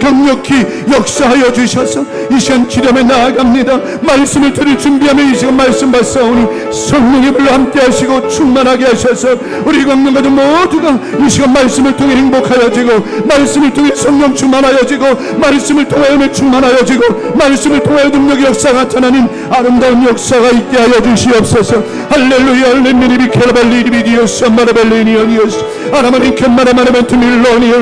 역사하여 주셔서 이 시간 기도하며 나아갑니다. 말씀을 들을 준비하며 이 시간 말씀 받사오니 성령의 불로 함께 하시고 충만하게 하셔서 우리 광명가족 모두가 이 시간 말씀을 통해 행복하여지고, 말씀을 통해 성령 충만하여지고, 말씀을 통하여 충만하여지고, 말씀을 통하여 능력의 역사가 나타나는 아름다운 역사가 있게 하여 주시옵소서. 할렐루야. 할렐루야. 켈발리리비디오스 마라벨리니오니오스 아라마니 켈마라마라멘트 밀로니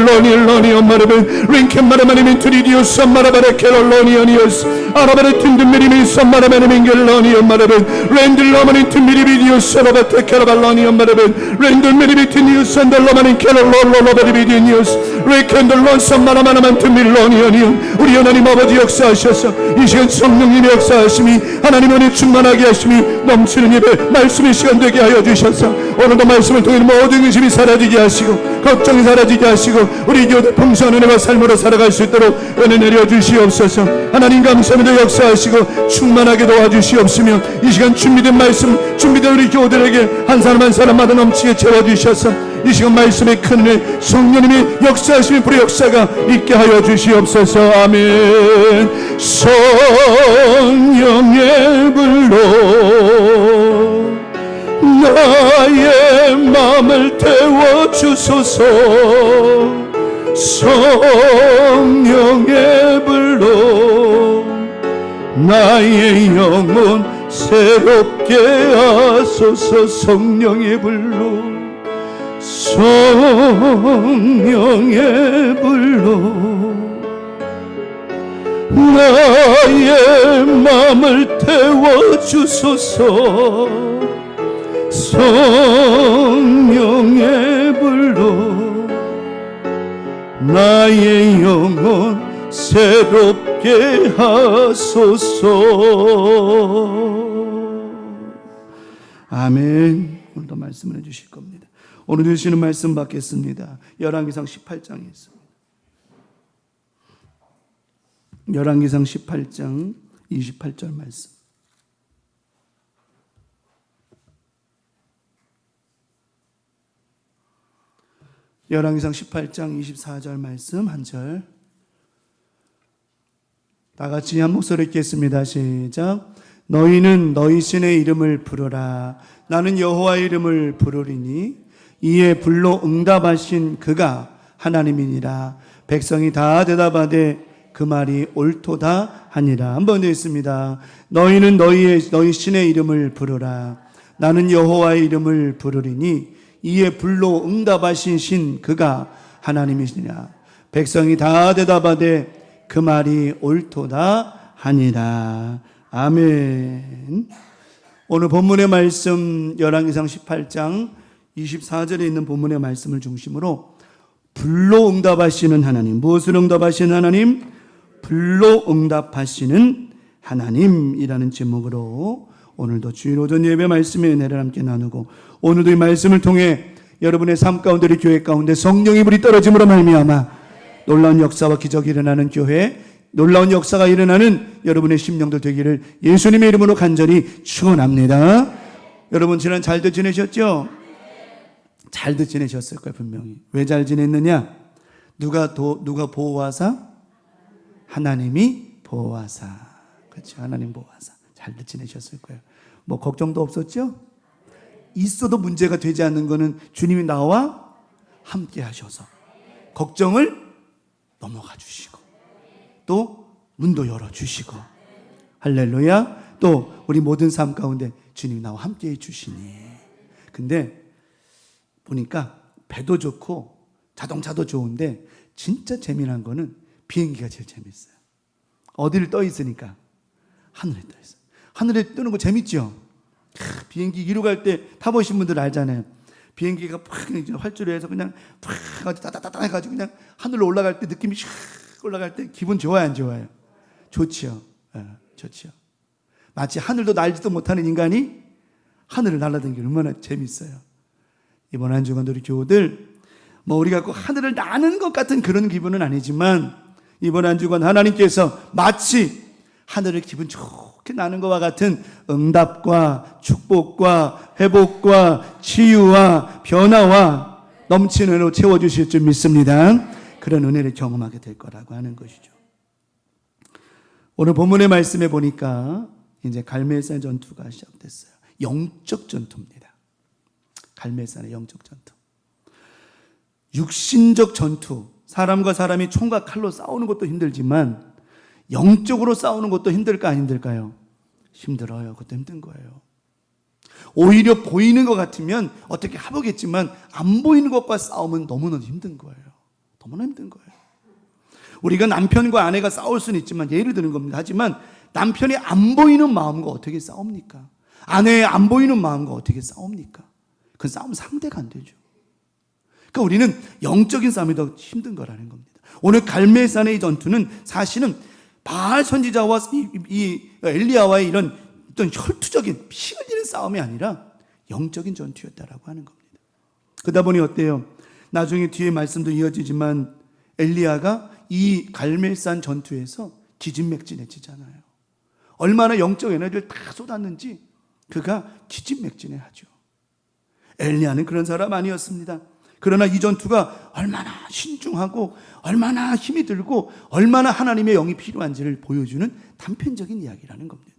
엄마라벨 링켈마라마니멘트 리디오스 마라바레 켈로니오니오스 아라바레 틴드미리미 썸마라메니민겔로니 엄마라벨 렌들로마니트 미리비디오스 아라바테 켈발로니 엄마라벨 렌들미리비티니우스 안델로마니 켈로로로로베리비디니오스 레켄들론 썸마라마나멘트 밀로니오니움. 우리 하나님 아버지 역사하셔서 이 시간 성령님의 역사하심이 하나님 은혜 충만하게 하심이 넘치는 예배 말씀의 시간 되게 하여 주셔서 오늘도 말씀을 통해 모든 의심이 사라지게 하시고 걱정이 사라지게 하시고 우리 교대 풍성한 은혜와 삶으로 살아갈 수 있도록 은혜 내려 주시옵소서. 하나님 감사합니다. 역사하시고 충만하게 도와주시옵시며 이 시간 준비된 말씀, 준비된 우리 교우들에게 한 사람 한 사람마다 넘치게 채워주셔서 이 시간 말씀의 큰 은혜, 성령님의 역사하심의 불의 역사가 있게 하여 주시옵소서. 아멘. 성령의 불로 나의 마음을 태워주소서. 성령의 불로 나의 영혼 새롭게 하소서. 성령의 불로 성령의 불로 나의 마음을 태워주소서. 성령의 불로 나의 영혼 새롭게 하소서. 아멘. 오늘도 말씀을 해주실 겁니다. 오늘 주시는 말씀 받겠습니다. 열왕기상 18장에 있습니다. 열왕기상 18장 28절 말씀. 열왕기상 18장 24절 말씀 한 절. 다 같이 한 목소리 읽겠습니다. 시작. 너희는 너희 신의 이름을 부르라. 나는 여호와의 이름을 부르리니 이에 불로 응답하신 그가 하나님이니라. 백성이 다 대답하되 그 말이 옳도다 하니라. 한 번 더 있습니다. 너희는 너희 신의 이름을 부르라. 나는 여호와의 이름을 부르리니 이에 불로 응답하신 신 그가 하나님이시니라. 백성이 다 대답하되 그 말이 옳도다 하니라. 아멘. 오늘 본문의 말씀 열왕기상 18장 24절에 있는 본문의 말씀을 중심으로 불로 응답하시는 하나님. 무엇을 응답하시는 하나님? 불로 응답하시는 하나님이라는 제목으로 오늘도 주일 오전 예배 말씀의 은혜를 함께 나누고, 오늘도 이 말씀을 통해 여러분의 삶 가운데, 우리 교회 가운데 성령의 불이 떨어짐으로 말미암아 놀라운 역사와 기적이 일어나는 교회, 놀라운 역사가 일어나는 여러분의 심령들 되기를 예수님의 이름으로 간절히 축원합니다. 여러분 지난 잘들 지내셨죠? 잘들 지내셨을 거예요, 분명히. 왜 잘 지냈느냐? 누가 보호하사? 하나님이 보호하사. 그렇죠, 하나님 보호하사. 잘들 지내셨을 거예요. 뭐 걱정도 없었죠? 있어도 문제가 되지 않는 거는 주님이 나와 함께 하셔서 걱정을 넘어가 주시고, 또 문도 열어주시고, 할렐루야. 또 우리 모든 삶 가운데 주님이 나와 함께 해주시니. 근데 보니까 배도 좋고 자동차도 좋은데 진짜 재미난 거는 비행기가 제일 재밌어요. 어디를 떠 있으니까 하늘에 떠 있어요. 하늘에 뜨는 거 재밌죠? 비행기 이루 갈 때 타보신 분들 알잖아요. 비행기가 팍 활주로에서 그냥 팍 따다다다 해가지고 그냥 하늘로 올라갈 때 느낌이 샥 올라갈 때 기분 좋아요, 안 좋아요? 좋지요. 좋지요. 마치 하늘도 날지도 못하는 인간이 하늘을 날아다니는 게 얼마나 재밌어요. 이번 한 주간 우리 교우들, 뭐 우리가 꼭 하늘을 나는 것 같은 그런 기분은 아니지만, 이번 한 주간 하나님께서 마치 하늘을 기분 좋게 나는 것과 같은 응답과 축복과 회복과 치유와 변화와 넘치는 은혜로 채워주실 줄 믿습니다. 그런 은혜를 경험하게 될 거라고 하는 것이죠. 오늘 본문의 말씀에 보니까 이제 갈멜산 전투가 시작됐어요. 영적 전투입니다. 갈멜산의 영적 전투. 육신적 전투, 사람과 사람이 총과 칼로 싸우는 것도 힘들지만 영적으로 싸우는 것도 힘들까 안 힘들까요? 힘들어요. 그것도 힘든 거예요. 오히려 보이는 것 같으면 어떻게 해보겠지만 안 보이는 것과 싸우면 너무나 힘든 거예요. 너무나 힘든 거예요. 우리가 남편과 아내가 싸울 수는 있지만, 예를 드는 겁니다. 하지만 남편이 안 보이는 마음과 어떻게 싸웁니까? 아내의 안 보이는 마음과 어떻게 싸웁니까? 그 싸움 상대가 안 되죠. 그러니까 우리는 영적인 싸움이 더 힘든 거라는 겁니다. 오늘 갈멜산의 이 전투는 사실은 바알 선지자와 이 엘리야와의 이런 어떤 혈투적인 피 흘리는 싸움이 아니라 영적인 전투였다라고 하는 겁니다. 그러다 보니 어때요? 나중에 뒤에 말씀도 이어지지만 엘리야가 이 갈멜산 전투에서 기진맥진해지잖아요. 얼마나 영적 에너지를 다 쏟았는지 그가 기진맥진해하죠. 엘리야는 그런 사람 아니었습니다. 그러나 이 전투가 얼마나 신중하고 얼마나 힘이 들고 얼마나 하나님의 영이 필요한지를 보여주는 단편적인 이야기라는 겁니다.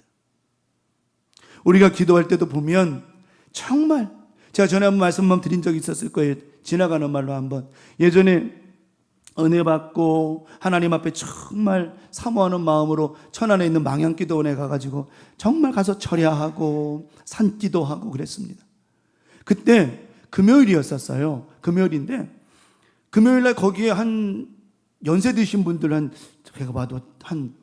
우리가 기도할 때도 보면 정말, 제가 전에 한번 말씀 한번 드린 적이 있었을 거예요. 지나가는 말로 한번. 예전에 은혜 받고 하나님 앞에 정말 사모하는 마음으로 천안에 있는 망향기도원에 가가지고 정말 가서 철야하고 산기도하고 그랬습니다. 그때 금요일이었었어요. 금요일인데 금요일날 거기에 한 연세 드신 분들 한 제가 봐도 한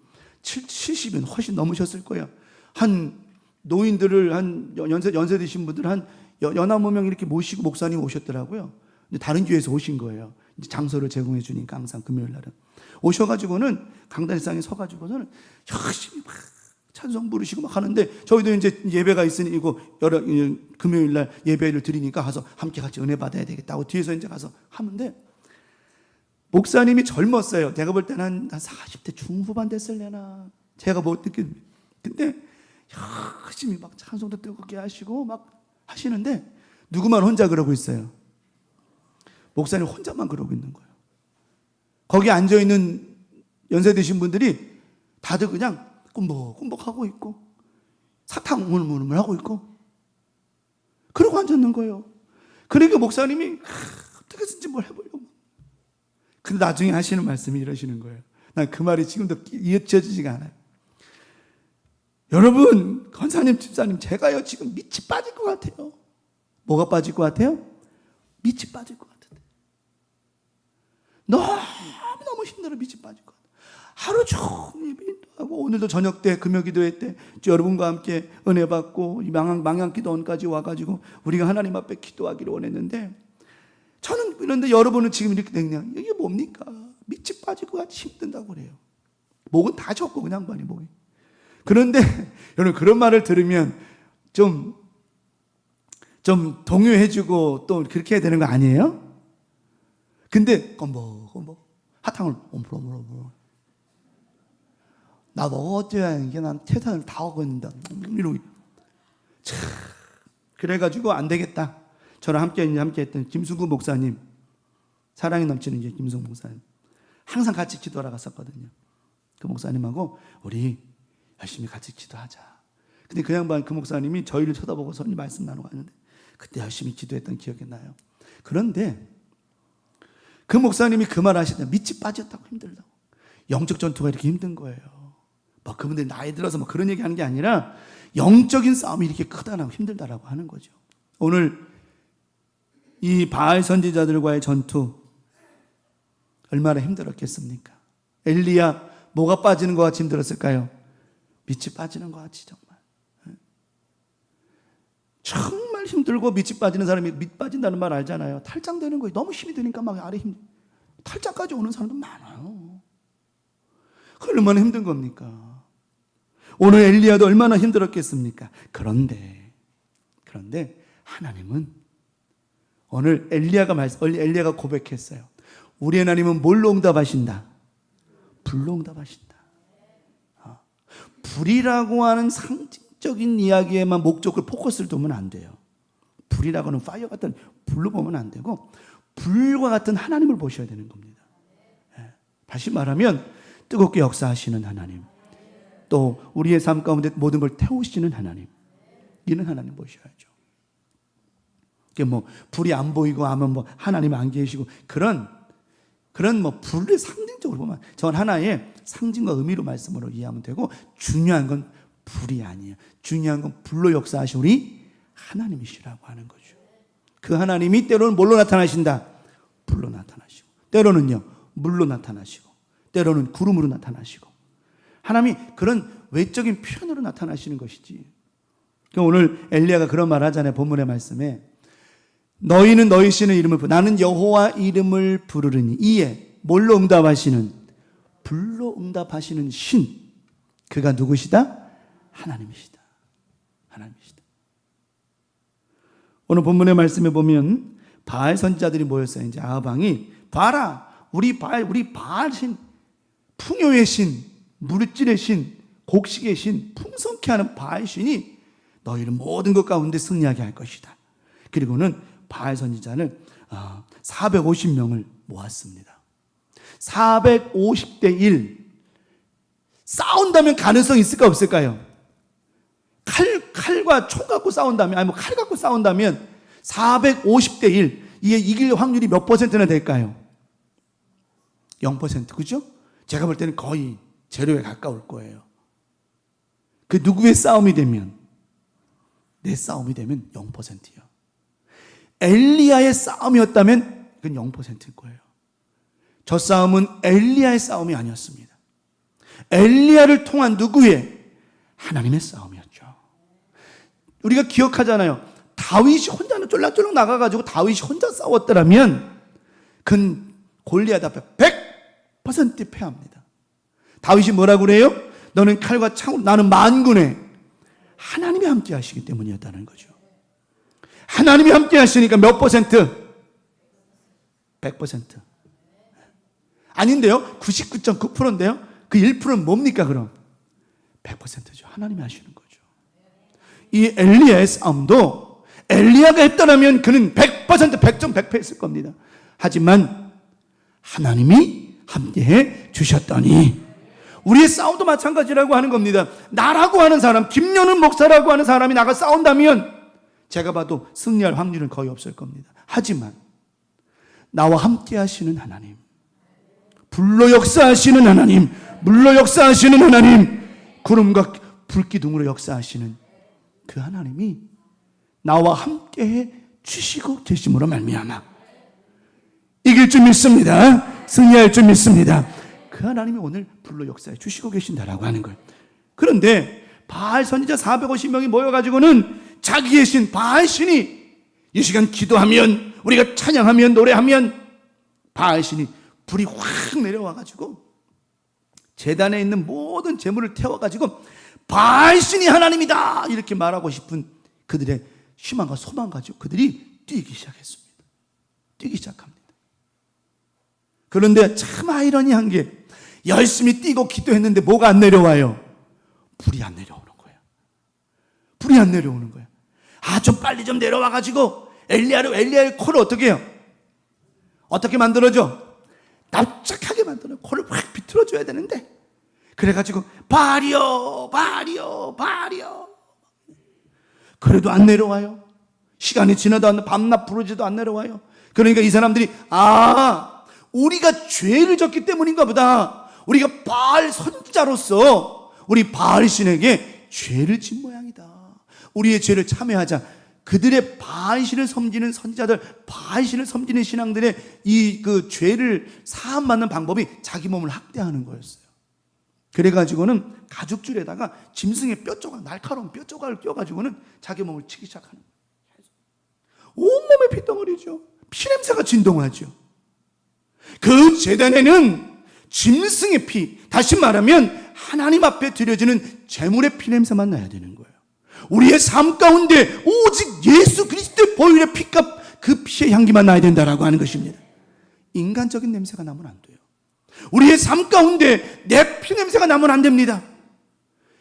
70은 훨씬 넘으셨을 거예요. 한 노인들을 한 연세 드신 분들 한 연하무 명 이렇게 모시고 목사님 오셨더라고요. 다른 교회에서 오신 거예요. 장소를 제공해 주니까 항상 금요일 날은 오셔가지고는 강단상에 서가지고는 열심히 막 찬송 부르시고 막 하는데, 저희도 이제 예배가 있으니 이거 여러 금요일 날 예배를 드리니까 가서 함께 같이 은혜 받아야 되겠다고 뒤에서 이제 가서 하는데, 목사님이 젊었어요. 내가 볼 때는 한 40대 중후반 됐을래나 제가 뭐 느끼는. 근데 열심히 막 찬송도 뜨겁게 하시고 막 하시는데 누구만 혼자 그러고 있어요. 목사님 혼자만 그러고 있는 거예요. 거기 앉아있는 연세 드신 분들이 다들 그냥 꿈벅꿈벅 하고 있고 사탕 물물물 하고 있고 그러고 앉았는 거예요. 그러니까 목사님이 어떻게 해서든지 뭘 해보려고. 근데 나중에 하시는 말씀이 이러시는 거예요. 난 그 말이 지금도 이어지지가 않아요. 여러분, 권사님, 집사님, 제가요 지금 밑이 빠질 것 같아요. 뭐가 빠질 것 같아요? 밑이 빠질 것 같은데. 너무 힘들어. 밑이 빠질 것 같아요. 하루 종일 예배하고 오늘도 저녁 때 금요 기도회 때 여러분과 함께 은혜 받고 망향 기도원까지 와가지고 우리가 하나님 앞에 기도하기를 원했는데 저는 그런데 여러분은 지금 이렇게 그냥 이게 뭡니까? 밑이 빠지고 같이 힘든다고 그래요. 목은 다 젖고 그냥 많이 목이. 그런데 여러분 그런 말을 들으면 좀 동요해주고 또 그렇게 해야 되는 거 아니에요? 근데 하탕을 어머머머머 나 어때야 이게 난 태산을 다 하고 있는다 이러고 참 그래가지고 안 되겠다. 저랑 함께 했던 김승구 목사님, 사랑이 넘치는 이제 김승구 목사님, 항상 같이 기도하러 갔었거든요. 그 목사님하고 우리 열심히 같이 기도하자. 근데 그 양반, 그 목사님이 저희를 쳐다보고서 말씀 나누고 왔는데 그때 열심히 기도했던 기억이 나요. 그런데 그 목사님이 그 말 하시다 밑이 빠졌다고 힘들다고. 영적 전투가 이렇게 힘든 거예요. 막 그분들 나이 들어서 막 그런 얘기 하는 게 아니라 영적인 싸움이 이렇게 크다라고 힘들다라고 하는 거죠. 오늘 이 바알 선지자들과의 전투 얼마나 힘들었겠습니까? 엘리야 뭐가 빠지는 것 같이 힘들었을까요? 밑이 빠지는 것 같이 정말 힘들고 밑이 빠지는 사람이 밑 빠진다는 말 알잖아요. 탈장되는 거예요. 너무 힘이 드니까 막 아래 탈장까지 오는 사람도 많아요. 얼마나 힘든 겁니까? 오늘 엘리야도 얼마나 힘들었겠습니까? 그런데 하나님은 오늘 엘리야가 고백했어요. 우리 하나님은 뭘로 응답하신다? 불로 응답하신다. 불이라고 하는 상징적인 이야기에만 목적을 포커스를 두면 안 돼요. 불이라고 하는 파이어 같은 불로 보면 안 되고 불과 같은 하나님을 보셔야 되는 겁니다. 다시 말하면 뜨겁게 역사하시는 하나님, 또 우리의 삶 가운데 모든 걸 태우시는 하나님, 이런 하나님 보셔야죠. 불이 안 보이고 하면 하나님 안 계시고 그런 불을 상징적으로 보면 전 하나의 상징과 의미로 말씀으로 이해하면 되고, 중요한 건 불이 아니에요. 중요한 건 불로 역사하신 우리 하나님이시라고 하는 거죠. 그 하나님이 때로는 뭘로 나타나신다? 불로 나타나시고, 때로는요 물로 나타나시고, 때로는 구름으로 나타나시고, 하나님이 그런 외적인 표현으로 나타나시는 것이지. 오늘 엘리야가 그런 말 하잖아요. 본문의 말씀에 너희는 너희 신의 이름을 나는 여호와 이름을 부르리니, 이에 뭘로 응답하시는? 불로 응답하시는 신, 그가 누구시다? 하나님이시다. 하나님이시다. 오늘 본문의 말씀에 보면 바알 선지자들이 모였어요. 이제 아하방이 봐라, 우리 바알 신, 풍요의 신, 물질의 신, 곡식의 신, 풍성케 하는 바알 신이 너희를 모든 것 가운데 승리하게 할 것이다. 그리고는 바알 선지자를 450명을 모았습니다. 450대 1. 싸운다면 가능성이 있을까 없을까요? 칼과 총 갖고 싸운다면, 아니 칼 갖고 싸운다면 450대 1. 이게 이길 확률이 몇 퍼센트나 될까요? 0%, 그죠? 제가 볼 때는 거의 제로에 가까울 거예요. 그 누구의 싸움이 되면, 내 싸움이 되면 0%예요. 엘리야의 싸움이었다면 그건 0%일 거예요. 저 싸움은 엘리야의 싸움이 아니었습니다. 엘리야를 통한 누구의? 하나님의 싸움이었죠. 우리가 기억하잖아요. 다윗이 혼자 쫄락쫄락 나가가지고 다윗이 혼자 싸웠더라면 그건 골리앗 앞에 100% 패합니다. 다윗이 뭐라고 그래요? 너는 칼과 창으로, 나는 만군에. 하나님이 함께 하시기 때문이었다는 거죠. 하나님이 함께 하시니까 몇 퍼센트? 100%. 아닌데요? 99.9%인데요? 그 1%는 뭡니까 그럼? 100%죠. 하나님이 하시는 거죠. 이 엘리야의 싸움도 엘리야가 했더라면 그는 100%, 100점 100패 했을 겁니다. 하지만 하나님이 함께해 주셨더니, 우리의 싸움도 마찬가지라고 하는 겁니다. 나라고 하는 사람, 김연은 목사라고 하는 사람이 나가 싸운다면 제가 봐도 승리할 확률은 거의 없을 겁니다. 하지만 나와 함께 하시는 하나님, 불로 역사하시는 하나님, 물로 역사하시는 하나님, 구름과 불기둥으로 역사하시는 그 하나님이 나와 함께해 주시고 계심으로 말미암아 이길 줄 믿습니다. 승리할 줄 믿습니다. 그 하나님이 오늘 불로 역사해 주시고 계신다라고 하는 거예요. 그런데 바알 선지자 450명이 모여가지고는 자기의 신, 바알 신이 이 시간 기도하면, 우리가 찬양하면, 노래하면 바알신이 불이 확 내려와가지고 제단에 있는 모든 재물을 태워가지고 바알신이 하나님이다 이렇게 말하고 싶은 그들의 희망과 소망 가지고 그들이 뛰기 시작했습니다. 뛰기 시작합니다. 그런데 참 아이러니한 게, 열심히 뛰고 기도했는데 뭐가 안 내려와요? 불이 안 내려오는 거예요. 불이 안 내려오는 거예요. 좀 빨리 좀 내려와가지고 엘리야의 코를 어떻게 해요? 어떻게 만들어줘? 납작하게 만들어요. 코를 확 비틀어줘야 되는데, 그래가지고 바알이여 바알이여 바알이여, 그래도 안 내려와요. 시간이 지나도 밤낮 부르지도 안 내려와요. 그러니까 이 사람들이 우리가 죄를 졌기 때문인가 보다. 우리가 바알 선지자로서 우리 바알신에게 죄를 진 모양이다. 우리의 죄를 참회하자. 그들의 바알신을 섬기는 선지자들, 바알신을 섬기는 신앙들의 그 죄를 사함 받는 방법이 자기 몸을 학대하는 거였어요. 그래가지고는 가죽줄에다가 짐승의 뼈 조각, 날카로운 뼈 조각을 껴가지고는 자기 몸을 치기 시작하는 거예요. 온몸에 핏덩어리죠. 피냄새가 진동하죠. 그 제단에는 짐승의 피, 다시 말하면 하나님 앞에 드려지는 제물의 피냄새만 나야 되는 거예요. 우리의 삶 가운데 오직 예수 그리스도의 보혈의 피값, 그 피의 향기만 나야 된다라고 하는 것입니다. 인간적인 냄새가 나면 안 돼요. 우리의 삶 가운데 내 피냄새가 나면 안 됩니다.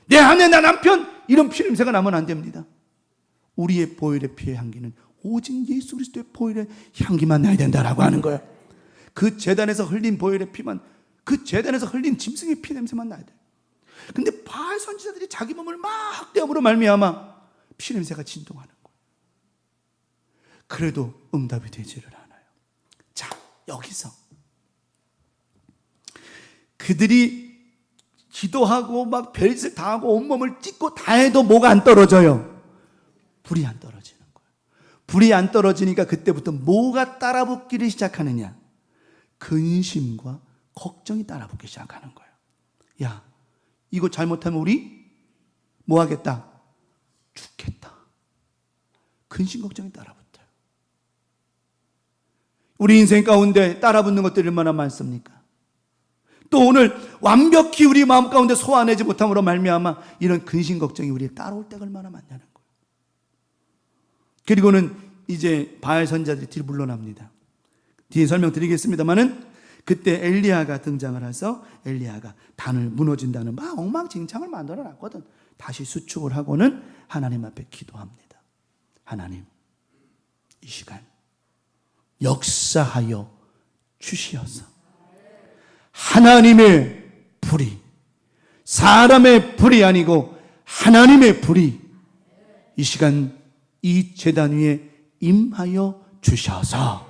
내 아내, 내 남편, 이런 피냄새가 나면 안 됩니다. 우리의 보혈의 피의 향기는 오직 예수 그리스도의 보혈의 향기만 나야 된다라고 하는 거예요. 그 제단에서 흘린 보혈의 피만, 그 제단에서 흘린 짐승의 피 냄새만 나야 돼요. 근데 바알 선지자들이 자기 몸을 막 학대함으로 말미암아 피 냄새가 진동하는 거예요. 그래도 응답이 되지를 않아요. 자, 여기서 그들이 기도하고 막 별짓을 다 하고 온몸을 찢고 다 해도 뭐가 안 떨어져요? 불이 안 떨어지는 거예요. 불이 안 떨어지니까 그때부터 뭐가 따라붙기를 시작하느냐? 근심과 걱정이 따라붙기 시작하는 거예요. 야, 이거 잘못하면 우리 뭐 하겠다? 죽겠다. 근심 걱정이 따라붙어요. 우리 인생 가운데 따라붙는 것들이 얼마나 많습니까? 또 오늘 완벽히 우리 마음 가운데 소화하지 못함으로 말미암아 이런 근심 걱정이 우리에 따라올 때가 얼마나 많냐는 거예요. 그리고는 이제 바알 선지자들이 뒤로 물러납니다. 뒤에 설명드리겠습니다만은 그때 엘리야가 등장을 해서 엘리야가 단을 무너진다는 막 엉망진창을 만들어 놨거든. 다시 수축을 하고는 하나님 앞에 기도합니다. 하나님, 이 시간 역사하여 주시어서 하나님의 불이, 사람의 불이 아니고 하나님의 불이 이 시간 이 제단 위에 임하여 주셔서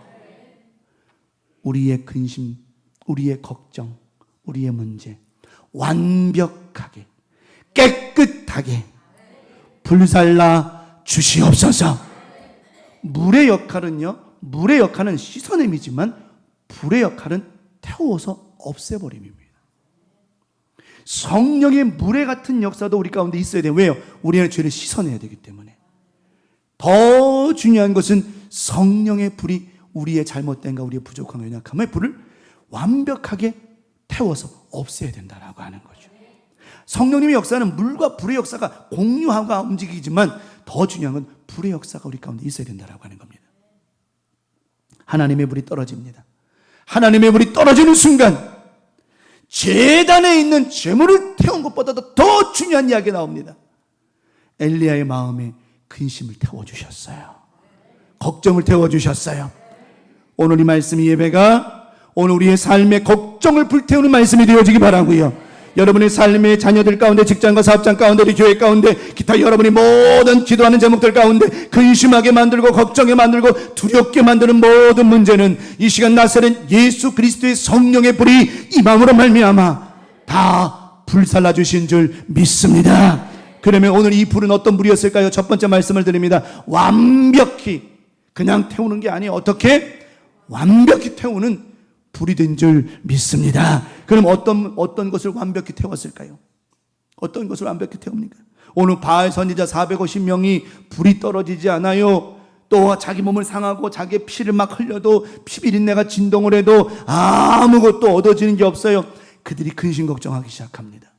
우리의 근심, 우리의 걱정, 우리의 문제 완벽하게 깨끗하게 불살라 주시옵소서. 물의 역할은요, 물의 역할은 씻어냄이지만 불의 역할은 태워서 없애버림입니다. 성령의 물의 같은 역사도 우리 가운데 있어야 돼요. 왜요? 우리는 죄를 씻어내야 되기 때문에. 더 중요한 것은 성령의 불이 우리의 잘못된과 우리의 부족함과 연약함의 불을 완벽하게 태워서 없애야 된다라고 하는 거죠. 성령님의 역사는 물과 불의 역사가 공유하고 움직이지만 더 중요한 건 불의 역사가 우리 가운데 있어야 된다라고 하는 겁니다. 하나님의 불이 떨어집니다. 하나님의 불이 떨어지는 순간 제단에 있는 제물을 태운 것보다도 더 중요한 이야기가 나옵니다. 엘리야의 마음에 근심을 태워주셨어요. 걱정을 태워주셨어요. 오늘 이 말씀이 예배가 오늘 우리의 삶의 걱정을 불태우는 말씀이 되어지기 바라고요. 여러분의 삶의 자녀들 가운데, 직장과 사업장 가운데, 우리 교회 가운데, 기타 여러분이 모든 기도하는 제목들 가운데 근심하게 만들고 걱정하게 만들고 두렵게 만드는 모든 문제는 이 시간 나사렛 예수 그리스도의 성령의 불이 임함으로 말미암아 다 불살라 주신 줄 믿습니다. 그러면 오늘 이 불은 어떤 불이었을까요? 첫 번째 말씀을 드립니다. 완벽히 그냥 태우는 게 아니에요. 어떻게? 완벽히 태우는 불이 된 줄 믿습니다. 그럼 어떤 것을 완벽히 태웠을까요? 어떤 것을 완벽히 태웁니까? 오늘 바알 선지자 450명이 불이 떨어지지 않아요. 또 자기 몸을 상하고 자기의 피를 막 흘려도 피비린내가 진동을 해도 아무것도 얻어지는 게 없어요. 그들이 근심 걱정하기 시작합니다.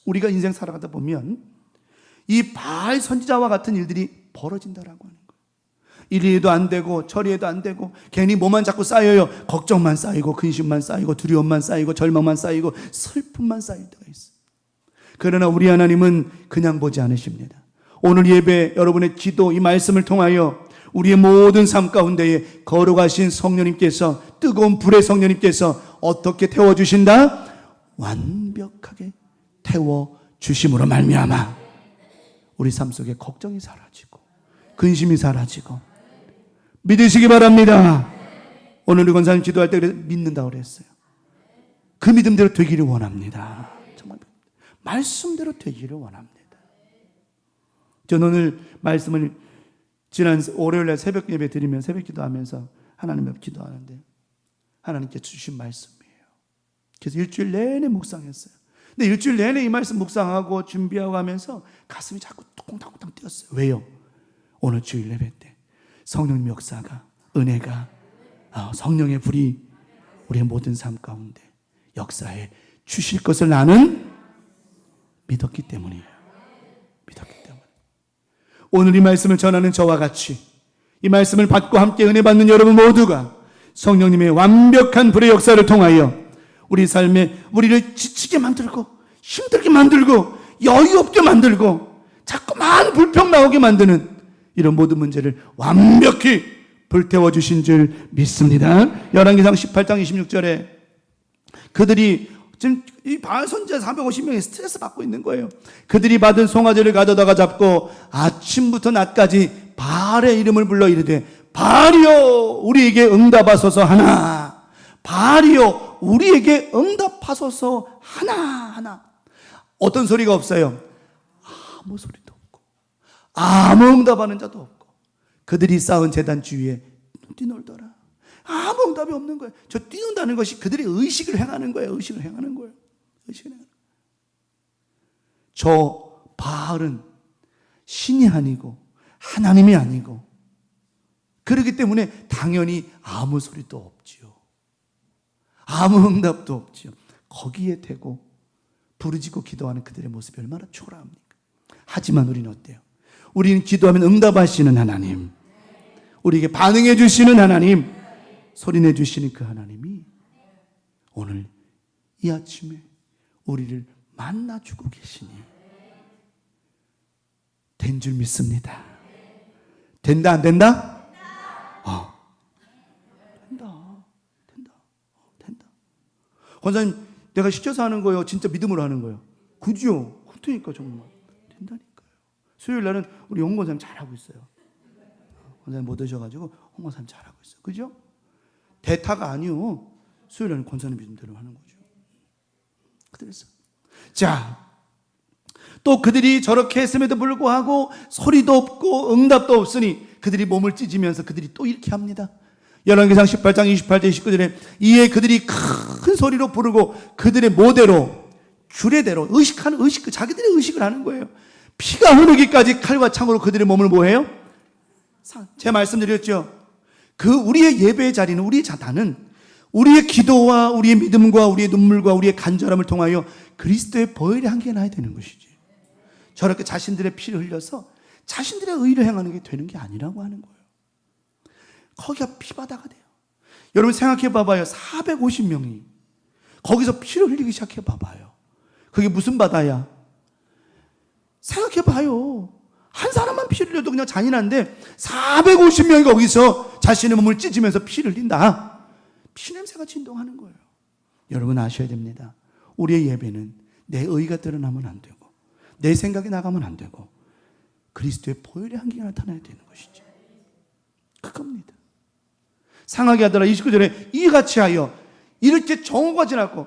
우리가 인생 살아가다 보면 이 바알 선지자와 같은 일들이 벌어진다라고 하는 거예요. 이리에도 안 되고 저리에도 안 되고 괜히 뭐만 자꾸 쌓여요. 걱정만 쌓이고 근심만 쌓이고 두려움만 쌓이고 절망만 쌓이고 슬픔만 쌓일 때가 있어요. 그러나 우리 하나님은 그냥 보지 않으십니다. 오늘 예배 여러분의 기도 이 말씀을 통하여 우리의 모든 삶 가운데에 거룩하신 성령님께서 뜨거운 불의 성령님께서 어떻게 태워주신다? 완벽하게 태워주심으로 말미암아 우리 삶 속에 걱정이 사라지고 근심이 사라지고 믿으시기 바랍니다. 오늘 우리 권사님 기도할 때 믿는다고 그랬어요. 그 믿음대로 되기를 원합니다. 정말 말씀대로 되기를 원합니다. 저는 오늘 말씀을 지난 월요일날 새벽 예배 드리면 새벽 기도하면서 하나님 앞에 기도하는데 하나님께 주신 말씀이에요. 그래서 일주일 내내 묵상했어요. 근데 일주일 내내 이 말씀 묵상하고 준비하고 하면서 가슴이 자꾸 콩탕콩탕 뛰었어요. 왜요? 오늘 주일 예배 때 성령님 역사가 은혜가 성령의 불이 우리의 모든 삶 가운데 역사해 주실 것을 나는 믿었기 때문이에요. 믿었기 때문에 오늘 이 말씀을 전하는 저와 같이 이 말씀을 받고 함께 은혜 받는 여러분 모두가 성령님의 완벽한 불의 역사를 통하여 우리 삶에 우리를 지치게 만들고 힘들게 만들고 여유 없게 만들고 자꾸만 불평 나오게 만드는 이런 모든 문제를 완벽히 불태워 주신 줄 믿습니다. 열왕기상 18장 26절에 그들이 지금 이 바알 선지자 450명이 스트레스 받고 있는 거예요. 그들이 받은 송아지를 가져다가 잡고 아침부터 낮까지 바알의 이름을 불러 이르되 바알이여 우리에게 응답하소서 하나, 바알이여 우리에게 응답하소서 하나. 어떤 소리가 없어요. 아무 소리도 없고 아무 응답하는 자도 없고 그들이 쌓은 제단 주위에 뛰놀더라. 아무 응답이 없는 거예요. 저 뛰는다는 것이 그들의 의식을 행하는 거예요. 의식을 행하는 거예요. 저 바알은 신이 아니고 하나님이 아니고 그렇기 때문에 당연히 아무 소리도 없지요. 아무 응답도 없지요. 거기에 대고 부르짖고 기도하는 그들의 모습이 얼마나 초라합니까? 하지만 우리는 어때요? 우리는 기도하면 응답하시는 하나님, 우리에게 반응해 주시는 하나님, 소리내 주시는 그 하나님이 오늘 이 아침에 우리를 만나주고 계시니 된 줄 믿습니다. 된다 안 된다? 된다. 권사님 내가 시켜서 하는 거예요? 진짜 믿음으로 하는 거예요? 그죠? 그렇다니까 정말 된다니까요. 수요일 날은 우리 홍 권사님 잘하고 있어요. 권사님 못 오셔가지고 홍 권사님 잘하고 있어요. 그죠? 대타가 아니요. 수요일 날은 권사님 믿음대로 하는 거죠. 그랬어. 자, 또 그들이 저렇게 했음에도 불구하고 소리도 없고 응답도 없으니 그들이 몸을 찢으면서 그들이 또 이렇게 합니다. 열왕기상 18장 28절 29절에 이에 그들이 큰 소리로 부르고 그들의 모대로 규례대로 자기들의 의식을 하는 거예요. 피가 흐르기까지 칼과 창으로 그들의 몸을 뭐해요? 제가 말씀드렸죠. 우리의 예배의 자리는 우리의 자단은 우리의 기도와 우리의 믿음과 우리의 눈물과 우리의 간절함을 통하여 그리스도의 보혈의 한계에 나야 되는 것이지. 저렇게 자신들의 피를 흘려서 자신들의 의를 행하는 게 되는 게 아니라고 하는 거예요. 거기가 피바다가 돼요. 여러분 생각해 봐봐요. 450명이 거기서 피를 흘리기 시작해 봐봐요. 그게 무슨 바다야? 생각해 봐요. 한 사람만 피를 흘려도 그냥 잔인한데 450명이 거기서 자신의 몸을 찢으면서 피를 흘린다. 피냄새가 진동하는 거예요. 여러분 아셔야 됩니다. 우리의 예배는 내 의가 드러나면 안 되고 내 생각이 나가면 안 되고 그리스도의 보혈의 한계가 나타나야 되는 것이지. 그겁니다. 상하게 하더라 29절에 이같이 하여 이렇게 정오가 지났고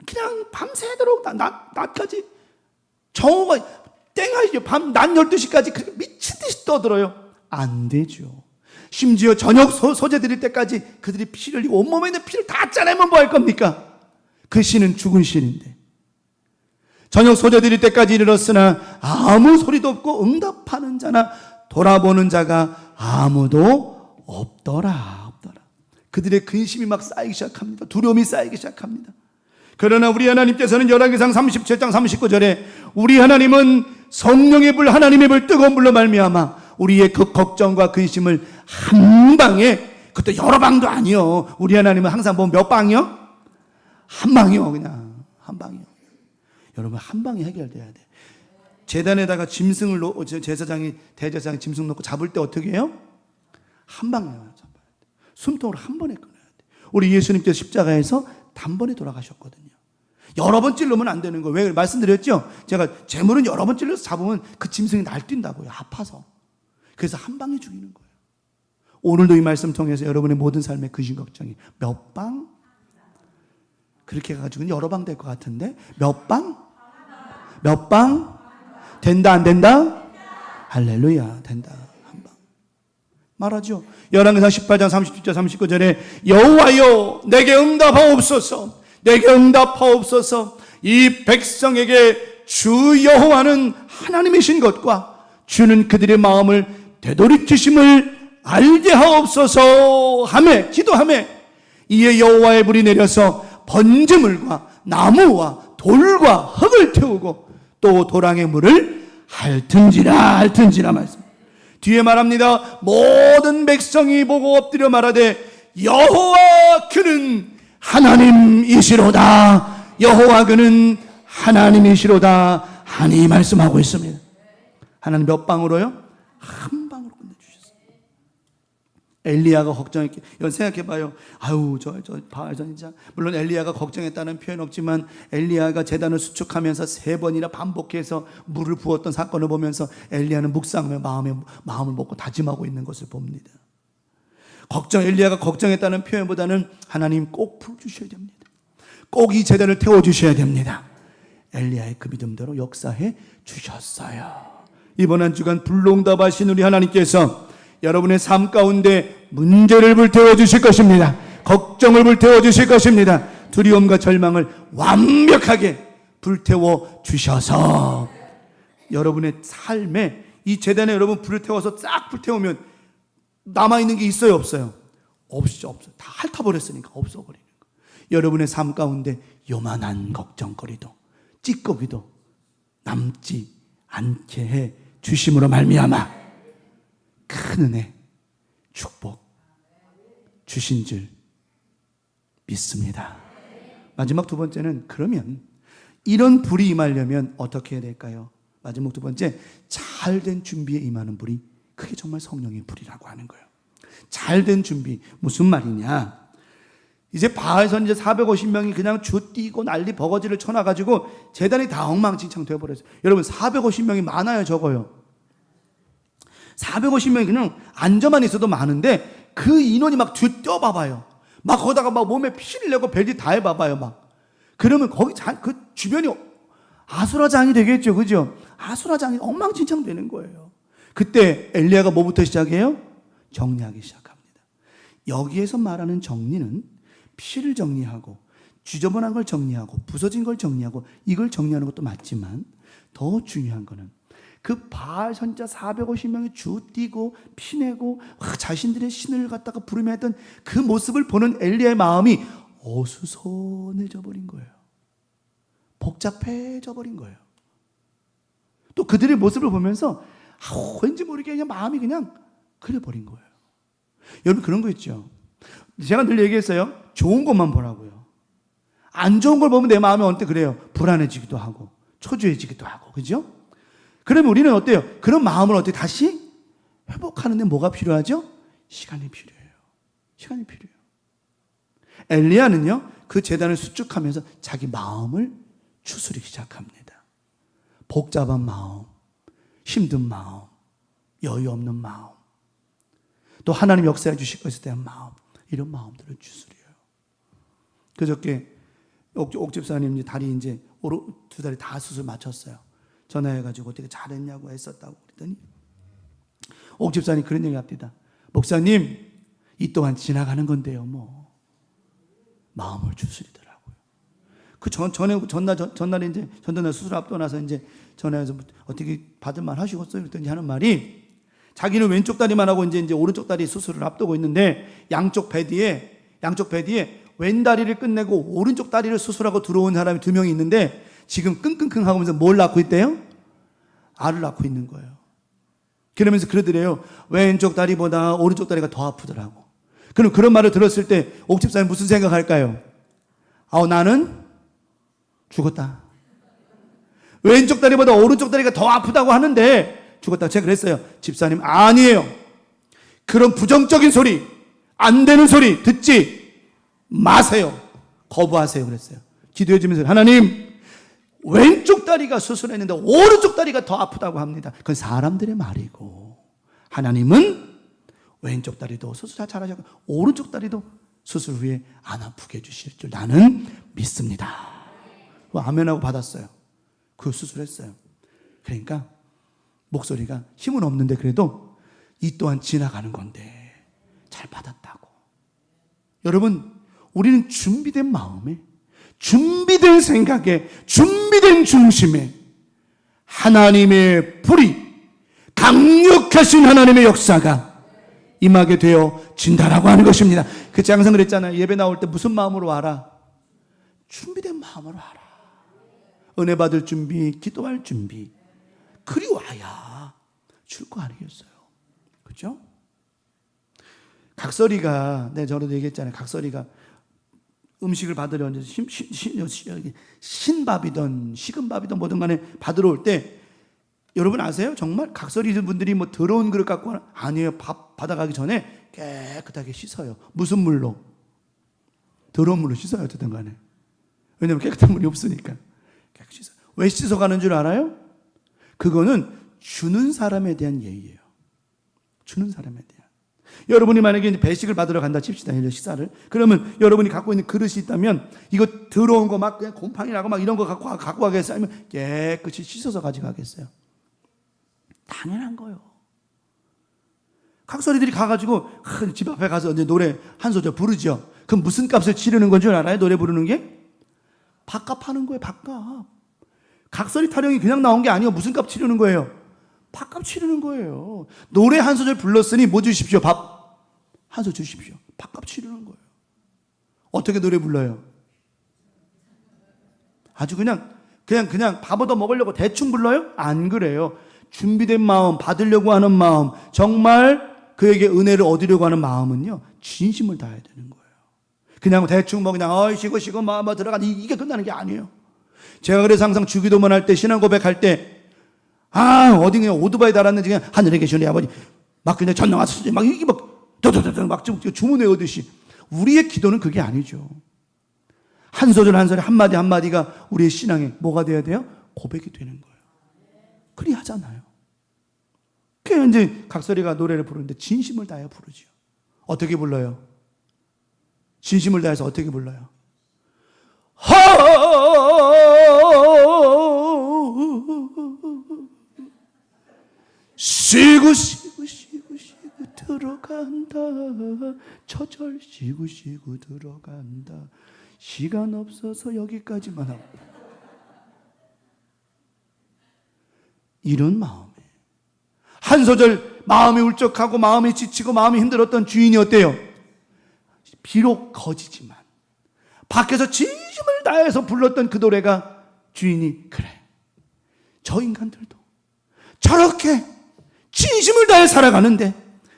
그냥 밤새도록 낮까지 정오가 땡하죠. 낮 12시까지 그렇게 미친 듯이 떠들어요. 안 되죠. 심지어 저녁 소재 드릴 때까지 그들이 피를 흘리고 온몸에 있는 피를 다 짜내면 뭐 할 겁니까? 그 신은 죽은 신인데 저녁 소재 드릴 때까지 이르렀으나 아무 소리도 없고 응답하는 자나 돌아보는 자가 아무도 없더라. 그들의 근심이 막 쌓이기 시작합니다. 두려움이 쌓이기 시작합니다. 그러나 우리 하나님께서는 열왕기상 37장 39절에 우리 하나님은 성령의 불, 하나님의 불, 뜨거운 불로 말미암아 우리의 그 걱정과 근심을 한 방에, 그것도 여러 방도 아니요. 우리 하나님은 항상 뭐 몇 방이요? 한 방이요. 그냥 한 방이요. 여러분, 한 방에 해결돼야 돼. 제단에다가 짐승을 제사장이, 대제사장이 짐승 놓고 잡을 때 어떻게 해요? 한 방에 잡아야 돼. 숨통으로 한 번에 끊어야 돼. 우리 예수님께서 십자가에서 단번에 돌아가셨거든요. 여러 번 찔르면 안 되는 거예요. 왜? 말씀드렸죠? 제가 재물은 여러 번 찔러서 잡으면 그 짐승이 날뛴다고요. 아파서. 그래서 한 방에 죽이는 거예요. 오늘도 이 말씀 통해서 여러분의 모든 삶의 근심 걱정이 몇 방? 그렇게 해가지고 여러 방 될 것 같은데 몇 방? 몇 방? 된다 안 된다? 할렐루야, 된다. 한 방. 말하죠. 열왕기상 18장 37절 39절에 여호와여 내게 응답하옵소서, 내게 응답하옵소서. 이 백성에게 주 여호와는 하나님이신 것과 주는 그들의 마음을 되돌이키심을 알게 하옵소서 하며 기도하며 이에 여호와의 불이 내려서 번제물과 나무와 돌과 흙을 태우고 또 도랑의 물을 핥은지라 말씀. 뒤에 말합니다. 모든 백성이 보고 엎드려 말하되 여호와 그는 하나님이시로다. 여호와 그는 하나님이시로다 하니 말씀하고 있습니다. 하나님 몇 방으로요? 한 방으로 끝내주셨어요. 엘리야가 걱정했기, 이건 생각해봐요. 아유 저 바알 선지자, 물론 엘리야가 걱정했다는 표현 없지만 엘리야가 제단을 수축하면서 3번이나 반복해서 물을 부었던 사건을 보면서 엘리야는 묵상하며 마음을 먹고 다짐하고 있는 것을 봅니다. 엘리야가 걱정했다는 표현보다는 하나님 꼭 풀어주셔야 됩니다. 꼭 이 제단을 태워주셔야 됩니다. 엘리야의 그 믿음대로 역사해 주셨어요. 이번 한 주간 불응답하신 우리 하나님께서 여러분의 삶 가운데 문제를 불태워 주실 것입니다. 걱정을 불태워 주실 것입니다. 두려움과 절망을 완벽하게 불태워 주셔서 여러분의 삶에 이 제단에 여러분 불을 태워서 싹 불태우면 남아있는 게 있어요, 없어요? 없어요. 다 핥아버렸으니까 없어버리는 거예요. 여러분의 삶 가운데 요만한 걱정거리도 찌꺼기도 남지 않게 해 주심으로 말미암아 큰 은혜, 축복 주신 줄 믿습니다. 마지막 두 번째는, 그러면 이런 불이 임하려면 어떻게 해야 될까요? 마지막 두 번째, 잘된 준비에 임하는 불이, 그게 정말 성령의 불이라고 하는 거예요. 잘된 준비, 무슨 말이냐? 이제 바알 선지자 450명이 그냥 쥐뛰고 난리 버거지를 쳐놔가지고 제단이 다 엉망진창 되어버렸어요. 여러분 450명이 많아요, 적어요? 450명이 그냥 앉아만 있어도 많은데 그 인원이 막 뒤뛰어봐봐요. 막 거기다가 막 몸에 피를 내고 별짓 다 해봐봐요. 막 그러면 거기 그 주변이 아수라장이 되겠죠, 그죠? 아수라장이 엉망진창 되는 거예요. 그때 엘리야가 뭐부터 시작해요? 정리하기 시작합니다. 여기에서 말하는 정리는 피를 정리하고 지저분한 걸 정리하고 부서진 걸 정리하고 이걸 정리하는 것도 맞지만 더 중요한 거는 그 바알 선지자 450명이 쥐뛰고 피내고 자신들의 신을 갖다가 부르며 했던 그 모습을 보는 엘리야의 마음이 어수선해져 버린 거예요. 복잡해져 버린 거예요. 또 그들의 모습을 보면서 왠지 모르게 그냥 마음이 그냥 그래 버린 거예요. 여러분 그런 거 있죠. 제가 늘 얘기했어요. 좋은 것만 보라고요. 안 좋은 걸 보면 내 마음이 어때 그래요? 불안해지기도 하고 초조해지기도 하고, 그죠? 그러면 우리는 어때요? 그런 마음을 어떻게 다시 회복하는데 뭐가 필요하죠? 시간이 필요해요. 시간이 필요해요. 엘리야는요, 그 제단을 수축하면서 자기 마음을 추스리기 시작합니다. 복잡한 마음, 힘든 마음, 여유 없는 마음, 또 하나님 역사해 주실 것에 대한 마음, 이런 마음들을 추스려요. 그저께 옥집사님 다리 이제 두 다리 다 수술 마쳤어요. 전화해가지고 어떻게 잘했냐고 했었다고 그랬더니 옥집사님 그런 얘기 합니다. 목사님, 이 또한 지나가는 건데요, 뭐. 마음을 추스리더라고요. 그 전날에 이제 전날 수술 앞두고 나서 이제 전화해서 어떻게 받을만 하시겠어요? 그랬더니 하는 말이, 자기는 왼쪽 다리만 하고 이제 오른쪽 다리 수술을 앞두고 있는데 양쪽 배 뒤에 왼 다리를 끝내고 오른쪽 다리를 수술하고 들어온 사람이 2명이 있는데 지금 끙끙끙 하면서 뭘 낳고 있대요? 알을 낳고 있는 거예요. 그러면서 그러더래요. 왼쪽 다리보다 오른쪽 다리가 더 아프더라고. 그럼 그런 말을 들었을 때 옥집사님 무슨 생각할까요? 나는 죽었다. 왼쪽 다리보다 오른쪽 다리가 더 아프다고 하는데 죽었다. 제가 그랬어요. 집사님, 아니에요. 그런 부정적인 소리, 안 되는 소리 듣지 마세요. 거부하세요. 그랬어요. 기도해 주면서 하나님, 왼쪽 다리가 수술했는데 오른쪽 다리가 더 아프다고 합니다. 그건 사람들의 말이고 하나님은 왼쪽 다리도 수술 잘하셨고 오른쪽 다리도 수술 후에 안 아프게 해주실 줄 나는 믿습니다. 아멘하고 받았어요. 그 수술했어요. 그러니까 목소리가 힘은 없는데 그래도 이 또한 지나가는 건데 잘 받았다고. 여러분, 우리는 준비된 마음에, 준비된 생각에, 준비된 중심에 하나님의 불이, 강력하신 하나님의 역사가 임하게 되어진다라고 하는 것입니다. 그때 항상 그랬잖아요. 예배 나올 때 무슨 마음으로 와라? 준비된 마음으로 와라. 은혜 받을 준비, 기도할 준비. 그리 와야 줄 거 아니겠어요? 그렇죠? 각설이가, 저도 얘기했잖아요. 각설이가 음식을 받으려 신밥이든 식은밥이든 뭐든 간에 받으러 올 때 여러분 아세요? 정말 각설이 분들이 뭐 더러운 그릇 갖고 하나? 아니에요. 밥 받아가기 전에 깨끗하게 씻어요. 무슨 물로? 더러운 물로 씻어요. 어쨌든 간에. 왜냐하면 깨끗한 물이 없으니까. 깨끗이 씻어요. 왜 씻어가는 줄 알아요? 그거는 주는 사람에 대한 예의예요. 주는 사람에 대한. 여러분이 만약에 이제 배식을 받으러 간다 칩시다. 식사를. 그러면 여러분이 갖고 있는 그릇이 있다면 이거 더러운 거 막 그냥 곰팡이 나고 막 이런 거 갖고 가겠어요? 아니면 깨끗이 씻어서 가져가겠어요? 당연한 거예요. 각설이들이 가가지고 집 앞에 가서 이제 노래 한 소절 부르죠. 그럼 무슨 값을 치르는 건 줄 알아요? 노래 부르는 게? 밥값 하는 거예요. 밥값. 각설이 타령이 그냥 나온 게 아니에요. 무슨 값 치르는 거예요? 밥값 치르는 거예요. 노래 한 소절 불렀으니 뭐 주십시오? 밥 한 소절 주십시오. 밥값 치르는 거예요. 어떻게 노래 불러요? 아주 그냥 밥 얻어 먹으려고 대충 불러요? 안 그래요. 준비된 마음, 받으려고 하는 마음, 정말 그에게 은혜를 얻으려고 하는 마음은요, 진심을 다해야 되는 거예요. 그냥 대충 그냥 쉬고 들어가 이게 끝나는 게 아니에요. 제가 그래서 항상 주기도문 할 때, 신앙 고백할 때, 어디 그냥 오토바이 달았는지 그냥 하늘에 계신 우리 아버지 막 그냥 전능하소서 막 이게 막 도도도도 막 주문해 오듯이. 우리의 기도는 그게 아니죠. 한 소절 한 소절 한마디 한마디가 우리의 신앙에 뭐가 돼야 돼요? 고백이 되는 거예요. 그리 하잖아요. 그래서 이제 각설이가 노래를 부르는데 진심을 다해 부르죠. 어떻게 불러요? 진심을 다해서 어떻게 불러요? 쉬고 들어간다. 저절 쉬고 들어간다. 시간 없어서 여기까지만 하고. 이런 마음에 한 소절 마음이 울적하고 마음이 지치고 마음이 힘들었던 주인이 어때요? 비록 거지지만 밖에서 진심을 다해서 불렀던 그 노래가 주인이 그래, 저 인간들도 저렇게 진심을 다해 살아가는데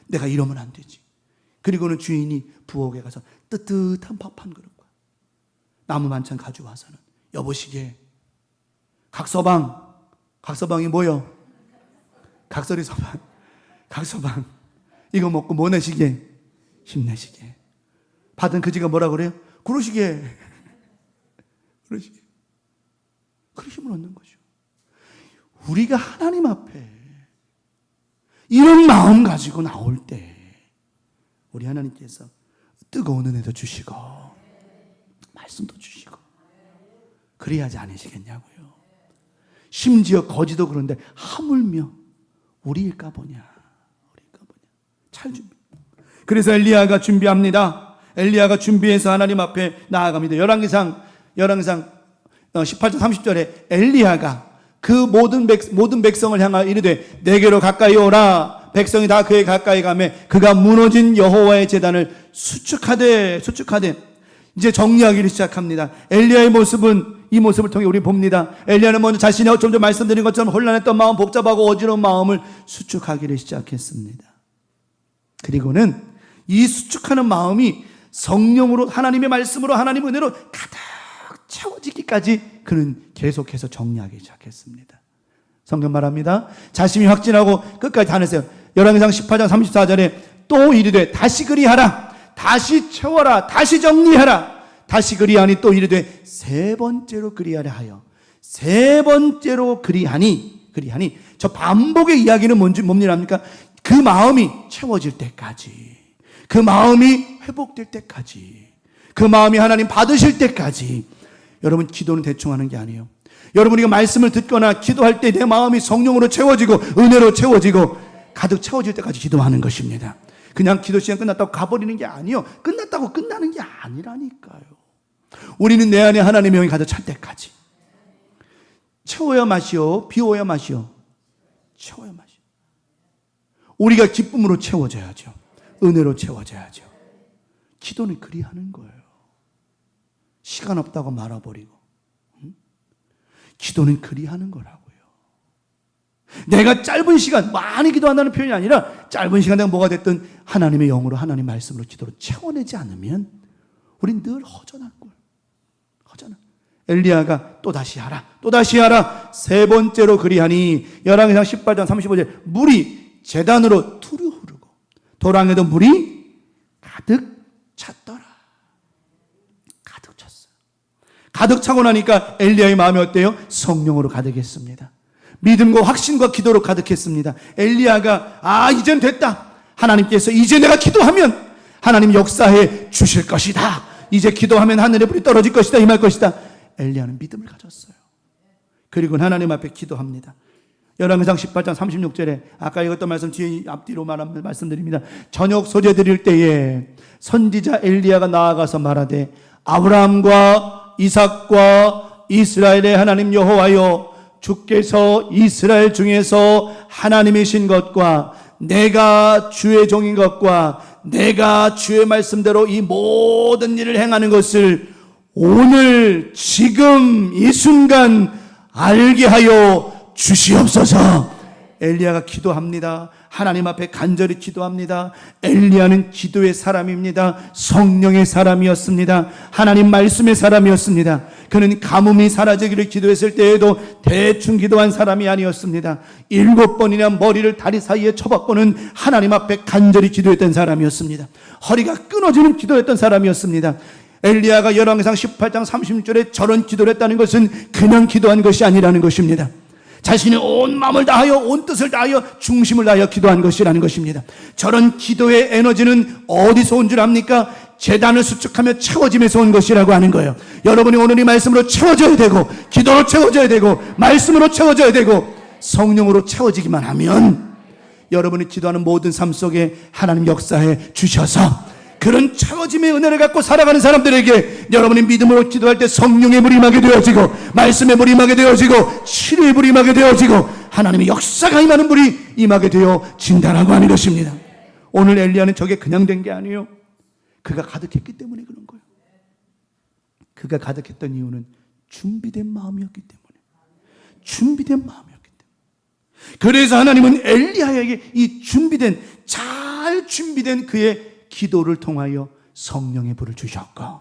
내가 이러면 안 되지. 그리고는 주인이 부엌에 가서 뜨뜻한 밥 한 그릇과 나무 반찬 가져와서는 여보시게 각서방이 뭐요? 각설이 각서방 이거 먹고 뭐 내시게? 힘내시게. 받은 그지가 뭐라 그래요? 그러시게. 그러시 힘을 얻는 거죠. 우리가 하나님 앞에 이런 마음 가지고 나올 때 우리 하나님께서 뜨거운 은혜도 주시고 말씀도 주시고 그래야 하지 않으시겠냐고요. 심지어 거지도 그런데 하물며 우리일까 보냐. 잘 준비. 그래서 엘리야가 준비합니다. 엘리야가 준비해서 하나님 앞에 나아갑니다. 열왕기상 18장 30절에 엘리야가 그 모든 백성을 향하여 이르되 내게로 가까이 오라. 백성이 다 그에 가까이 가매 그가 무너진 여호와의 제단을 수축하되 이제 정리하기를 시작합니다. 엘리야의 모습은 이 모습을 통해 우리 봅니다. 엘리야는 먼저 자신이 좀 전 말씀드린 것처럼 혼란했던 마음, 복잡하고 어지러운 마음을 수축하기를 시작했습니다. 그리고는 이 수축하는 마음이 성령으로, 하나님의 말씀으로, 하나님의 은혜로 가득 채워지기까지 그는 계속해서 정리하기 시작했습니다. 성경 말합니다. 자신이 확진하고 끝까지 다 냈어요. 열왕기상 18장 34절에 또 이르되 다시 그리하라, 다시 채워라, 다시 정리하라, 다시 그리하니 또 이르되 세 번째로 그리하라 하여 세 번째로 그리하니 저 반복의 이야기는 뭡니까? 그 마음이 채워질 때까지, 그 마음이 회복될 때까지, 그 마음이 하나님 받으실 때까지. 여러분, 기도는 대충 하는 게 아니에요. 여러분이 말씀을 듣거나 기도할 때 내 마음이 성령으로 채워지고 은혜로 채워지고 가득 채워질 때까지 기도하는 것입니다. 그냥 기도 시간 끝났다고 가버리는 게 아니에요. 끝났다고 끝나는 게 아니라니까요. 우리는 내 안에 하나님의 영이 가득 찰 때까지 채워야 마시오, 비워야 마시오, 채워야 마시오. 우리가 기쁨으로 채워져야죠. 은혜로 채워져야죠. 기도는 그리하는 거예요. 시간 없다고 말아버리고, 기도는 그리하는 거라고요. 내가 짧은 시간, 많이 기도한다는 표현이 아니라 짧은 시간 내가 뭐가 됐든 하나님의 영으로, 하나님 말씀으로 기도로 채워내지 않으면 우린 늘 허전할 거예요. 허전한. 엘리야가 또 다시 하라, 또 다시 하라, 세 번째로 그리하니 열왕기상 18장 35절 물이 제단으로 투루 흐르고 도랑에도 물이 가득 찼더라. 가득 찼어요. 가득 차고 나니까 엘리야의 마음이 어때요? 성령으로 가득했습니다. 믿음과 확신과 기도로 가득했습니다. 엘리야가 이젠 됐다. 하나님께서 이제 내가 기도하면 하나님 역사해 주실 것이다. 이제 기도하면 하늘에 불이 떨어질 것이다, 임할 것이다. 엘리야는 믿음을 가졌어요. 그리고 하나님 앞에 기도합니다. 열왕기상 18장 36절에 아까 읽었던 말씀 뒤에 앞뒤로 말씀드립니다. 저녁 소재 드릴 때에 선지자 엘리야가 나아가서 말하되 아브라함과 이삭과 이스라엘의 하나님 여호와여, 주께서 이스라엘 중에서 하나님이신 것과 내가 주의 종인 것과 내가 주의 말씀대로 이 모든 일을 행하는 것을 오늘 지금 이 순간 알게 하여 주시옵소서. 엘리야가 기도합니다. 하나님 앞에 간절히 기도합니다. 엘리야는 기도의 사람입니다. 성령의 사람이었습니다. 하나님 말씀의 사람이었습니다. 그는 가뭄이 사라지기를 기도했을 때에도 대충 기도한 사람이 아니었습니다. 7번이나 머리를 다리 사이에 쳐박고는 하나님 앞에 간절히 기도했던 사람이었습니다. 허리가 끊어지는 기도했던 사람이었습니다. 엘리야가 열왕기상 18장 36절에 저런 기도를 했다는 것은 그냥 기도한 것이 아니라는 것입니다. 자신의 온 마음을 다하여 온 뜻을 다하여 중심을 다하여 기도한 것이라는 것입니다. 저런 기도의 에너지는 어디서 온 줄 압니까? 제단을 수축하며 채워짐에서 온 것이라고 하는 거예요. 여러분이 오늘 이 말씀으로 채워져야 되고, 기도로 채워져야 되고, 말씀으로 채워져야 되고, 성령으로 채워지기만 하면 여러분이 기도하는 모든 삶 속에 하나님 역사해 주셔서 그런 채워짐의 은혜를 갖고 살아가는 사람들에게 여러분이 믿음으로 기도할 때 성령의 물이 임하게 되어지고, 말씀의 물이 임하게 되어지고, 치료의 물이 임하게 되어지고, 하나님의 역사가 임하는 물이 임하게 되어진다라고 하는 것입니다. 오늘 엘리야는 저게 그냥 된 게 아니에요. 그가 가득했기 때문에 그런 거예요. 그가 가득했던 이유는 준비된 마음이었기 때문에. 준비된 마음이었기 때문에. 그래서 하나님은 엘리야에게 이 잘 준비된 그의 기도를 통하여 성령의 불을 주셨고,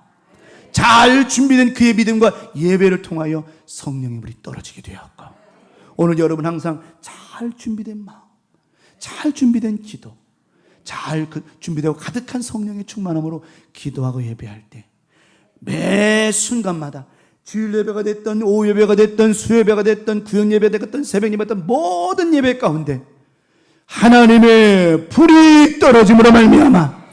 잘 준비된 그의 믿음과 예배를 통하여 성령의 불이 떨어지게 되었고, 오늘 여러분 항상 잘 준비된 마음, 잘 준비된 기도, 잘 준비되고 가득한 성령의 충만함으로 기도하고 예배할 때 매 순간마다 주일 예배가 됐던 오후 예배가 됐던 수예배가 됐던 구역 예배가 됐던 새벽 예배가 됐던 모든 예배 가운데 하나님의 불이 떨어짐으로 말미암아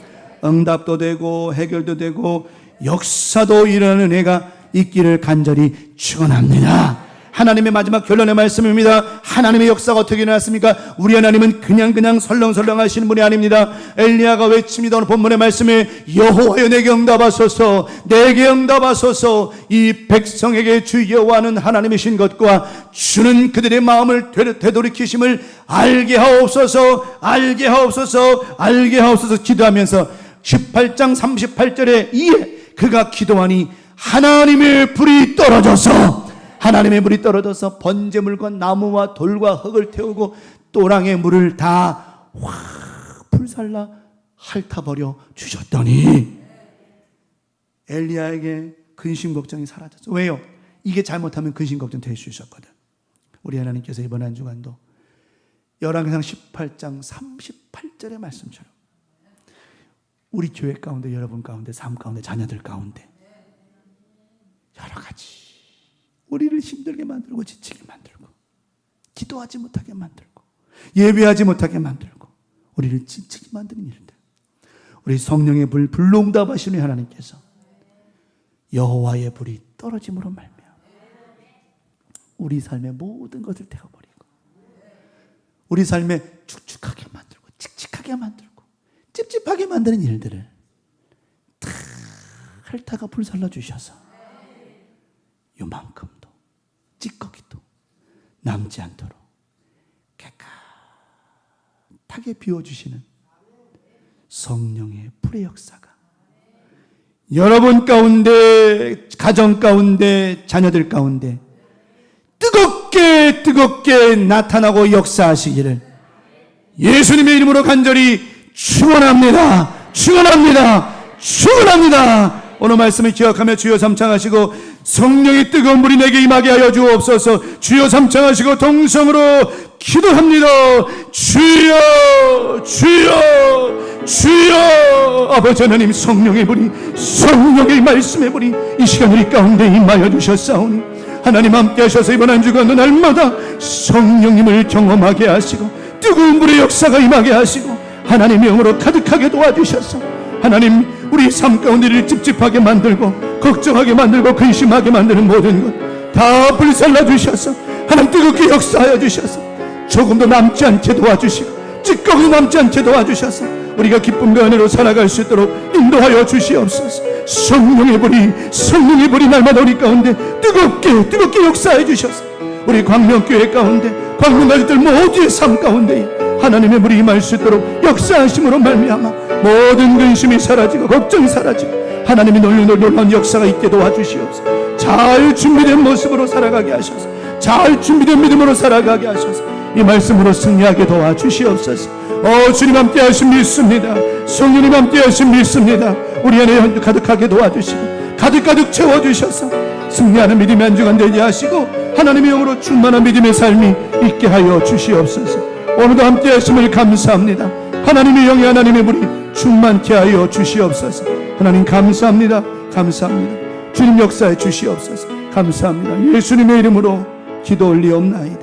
응답도 되고 해결도 되고 역사도 일어나는 은혜가 있기를 간절히 축원합니다. 하나님의 마지막 결론의 말씀입니다. 하나님의 역사가 어떻게 일어났습니까? 우리 하나님은 그냥 설렁설렁 하시는 분이 아닙니다. 엘리야가 외칩니다. 오늘 본문의 말씀에 여호와여 내게 응답하소서, 내게 응답하소서. 이 백성에게 주 여호와는 하나님이신 것과 주는 그들의 마음을 되돌이키심을 알게 하옵소서, 알게 하옵소서, 알게 하옵소서 기도하면서 18장 38절에 이에 그가 기도하니 하나님의 불이 떨어져서, 하나님의 불이 떨어져서 번제물과 나무와 돌과 흙을 태우고 또랑의 물을 다 확 불살라 핥아버려 주셨더니 엘리야에게 근심 걱정이 사라졌어. 왜요? 이게 잘못하면 근심 걱정 될 수 있었거든. 우리 하나님께서 이번 한 주간도 열왕기상 18장 38절의 말씀처럼 우리 교회 가운데, 여러분 가운데, 삶 가운데, 자녀들 가운데 여러 가지 우리를 힘들게 만들고 지치게 만들고 기도하지 못하게 만들고 예배하지 못하게 만들고 우리를 지치게 만드는 일들, 우리 성령의 불로 응답하시는 하나님께서 여호와의 불이 떨어짐으로 말미암아 우리 삶의 모든 것을 태워버리고 우리 삶에 축축하게 만들고 칙칙하게 만들고 찝찝하게 만드는 일들을 다 핥아가 불살라 주셔서 요만큼도 찌꺼기도 남지 않도록 깨끗하게 비워주시는 성령의 불의 역사가 여러분 가운데, 가정 가운데, 자녀들 가운데 뜨겁게 나타나고 역사하시기를 예수님의 이름으로 간절히 축원합니다. 축원합니다. 축원합니다. 오늘 말씀을 기억하며 주여 삼창하시고 성령의 뜨거운 불이 내게 임하게 하여 주옵소서. 주여 삼창하시고 동성으로 기도합니다. 주여, 주여, 주여. 아버지 하나님, 성령의 불이, 성령의 말씀의 불이 이 시간 우리 가운데 임하여 주셨사오니 하나님 함께 하셔서 이번 한 주간 날마다 성령님을 경험하게 하시고 뜨거운 불의 역사가 임하게 하시고 하나님의 영으로 가득하게 도와주셔서 하나님 우리 삶 가운데를 찝찝하게 만들고 걱정하게 만들고 근심하게 만드는 모든 것 다 불살라 주셔서 하나님 뜨겁게 역사하여 주셔서 조금도 남지 않게 도와주시고 찌꺼기 남지 않게 도와주셔서 우리가 기쁨과 은혜로 살아갈 수 있도록 인도하여 주시옵소서. 성령의 불이 날마다 우리 가운데 뜨겁게 역사해 주셔서 우리 광명교회 가운데 광명가족들 모두의 삶 가운데 하나님의 불이 임할 수 있도록 역사하심으로 말미암아 모든 근심이 사라지고 걱정이 사라지고 하나님이 놀라운 역사가 있게 도와주시옵소서. 잘 준비된 모습으로 살아가게 하셔서 잘 준비된 믿음으로 살아가게 하셔서 이 말씀으로 승리하게 도와주시옵소서. 주님 함께 하심 믿습니다. 성령님 함께 하심 믿습니다. 우리 안에 가득하게 도와주시고 가득 채워주셔서 승리하는 믿음의 한 주간 되게 하시고 하나님의 영으로 충만한 믿음의 삶이 있게 하여 주시옵소서. 오늘도 함께 하심을 감사합니다. 하나님의 영이 하나님의 불이 충만케 하여 주시옵소서. 하나님 감사합니다. 주님 역사해 주시옵소서. 감사합니다. 예수님의 이름으로 기도 올리옵나이다.